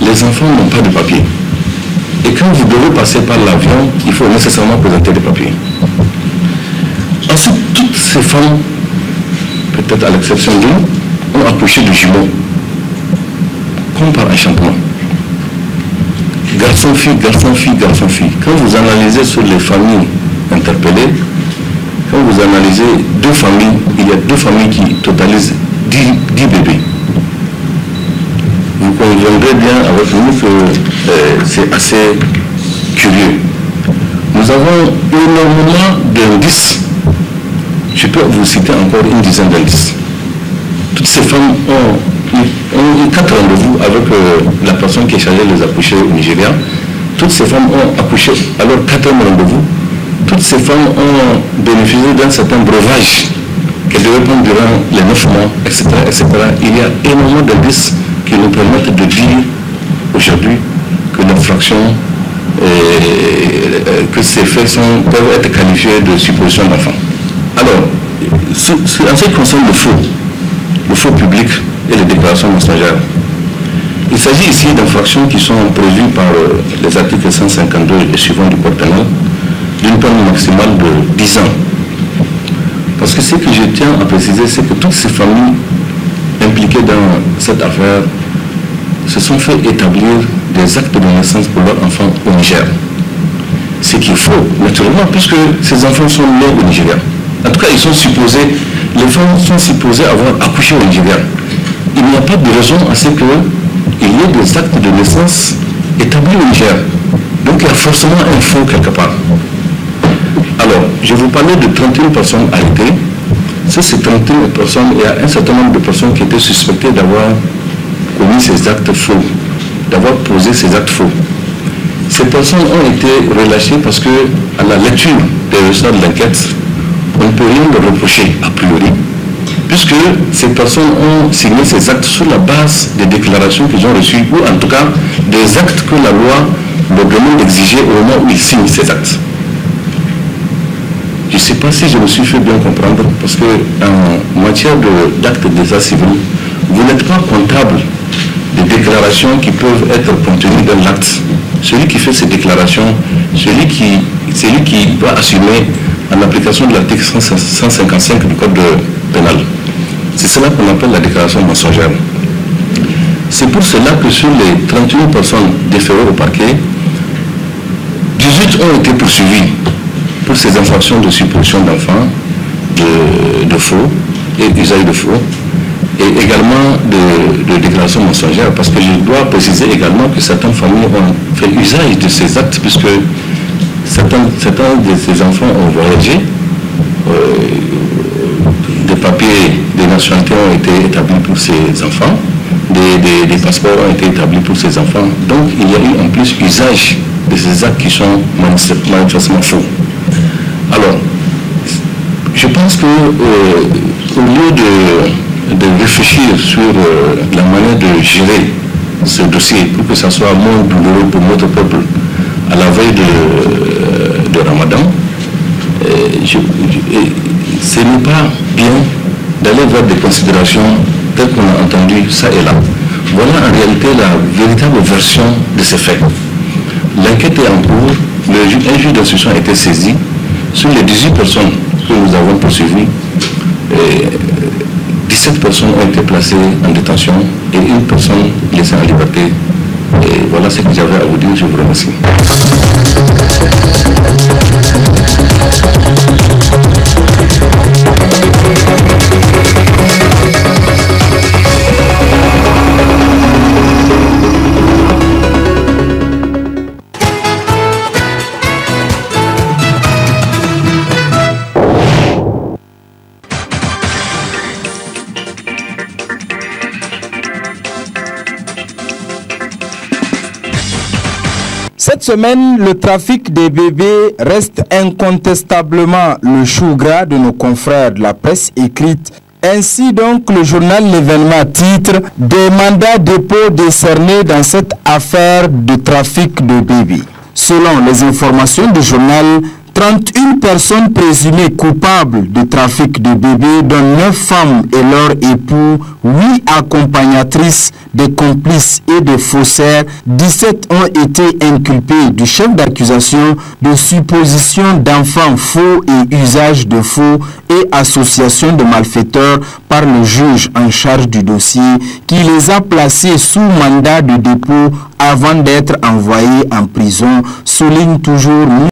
les enfants n'ont pas de papier. Et quand vous devez passer par l'avion, il faut nécessairement présenter des papiers. Ensuite, toutes ces femmes, peut-être à l'exception d'une, ont accouché de jumeaux, comme par enchantement. Garçon-fille, garçon-fille, garçon-fille. Quand vous analysez sur les familles interpellées, quand vous analysez deux familles, il y a deux familles qui totalisent 10 bébés. Vous conviendrez bien avec nous que c'est assez curieux. Nous avons énormément d'indices. Je peux vous citer encore une dizaine d'indices. Toutes ces femmes ont eu 4 rendez-vous avec la personne qui est chargée de les accoucher au Nigeria. Toutes ces femmes ont accouché à leur 4e rendez-vous. Toutes ces femmes ont bénéficié d'un certain breuvage qu'elles devaient prendre durant les 9 mois, etc., etc. Il y a énormément d'indices qui nous permettent de dire aujourd'hui que l'infraction, que ces faits peuvent être qualifiés de supposition d'enfant. Alors, en ce qui concerne le faux public et les déclarations mensongères, il s'agit ici d'infractions qui sont prévues par les articles 152 et suivants du Code pénal, d'une peine maximale de 10 ans. Parce que ce que je tiens à préciser, c'est que toutes ces familles impliquées dans cette affaire se sont fait établir des actes de naissance pour leurs enfants au Niger. Ce qui est faux, naturellement, puisque ces enfants sont nés au Nigeria. En tout cas, ils sont supposés, les femmes sont supposées avoir accouché au Nigeria. Il n'y a pas de raison à ce qu'il y ait des actes de naissance établis au Niger. Donc il y a forcément un faux quelque part. Alors, je vous parlais de 31 personnes arrêtées. Sur ces 31 personnes, il y a un certain nombre de personnes qui étaient suspectées d'avoir commis ces actes faux, d'avoir posé ces actes faux. Ces personnes ont été relâchées parce que, à la lecture des résultats de l'enquête, on ne peut rien leur reprocher a priori, puisque ces personnes ont signé ces actes sur la base des déclarations qu'ils ont reçues, ou en tout cas des actes que la loi leur demande d'exiger au moment où ils signent ces actes. Je ne sais pas si je me suis fait bien comprendre, parce qu'en matière d'actes d'état civil, vous n'êtes pas comptable des déclarations qui peuvent être contenues dans l'acte. Celui qui fait ces déclarations, celui qui va assumer en application de l'article 155 du Code pénal. C'est cela qu'on appelle la déclaration mensongère. C'est pour cela que sur les 31 personnes déférées au parquet, 18 ont été poursuivis pour ces infractions de supposition d'enfants, de faux et usage de faux, et également de déclaration mensongère, parce que je dois préciser également que certaines familles ont fait usage de ces actes, puisque certains de ces enfants ont voyagé, des papiers, des nationalités ont été établis pour ces enfants, des passeports ont été établis pour ces enfants, donc il y a eu en plus usage de ces actes qui sont manifestement faux. Alors, je pense que au lieu de réfléchir sur la manière de gérer ce dossier pour que ça soit moins douloureux pour notre peuple à la veille de Ramadan, ce n'est pas bien d'aller vers des considérations telles qu'on a entendu ça et là. Voilà en réalité la véritable version de ces faits. L'enquête est en cours, un juge d'instruction a été saisi. Sur les 18 personnes que nous avons poursuivies, 17 personnes ont été placées en détention et une personne laissée en liberté. Et voilà ce que j'avais à vous dire, je vous remercie. Cette semaine, le trafic des bébés reste incontestablement le chou gras de nos confrères de la presse écrite. Ainsi donc, le journal L'Événement titre « Des mandats dépôt décernés dans cette affaire de trafic de bébés ». Selon les informations du journal, 31 personnes présumées coupables de trafic de bébés, dont 9 femmes et leurs époux, 8 accompagnatrices, des complices et des faussaires. 17 ont été inculpés du chef d'accusation de supposition d'enfants faux et usage de faux et association de malfaiteurs par le juge en charge du dossier qui les a placés sous mandat de dépôt avant d'être envoyés en prison, souligne toujours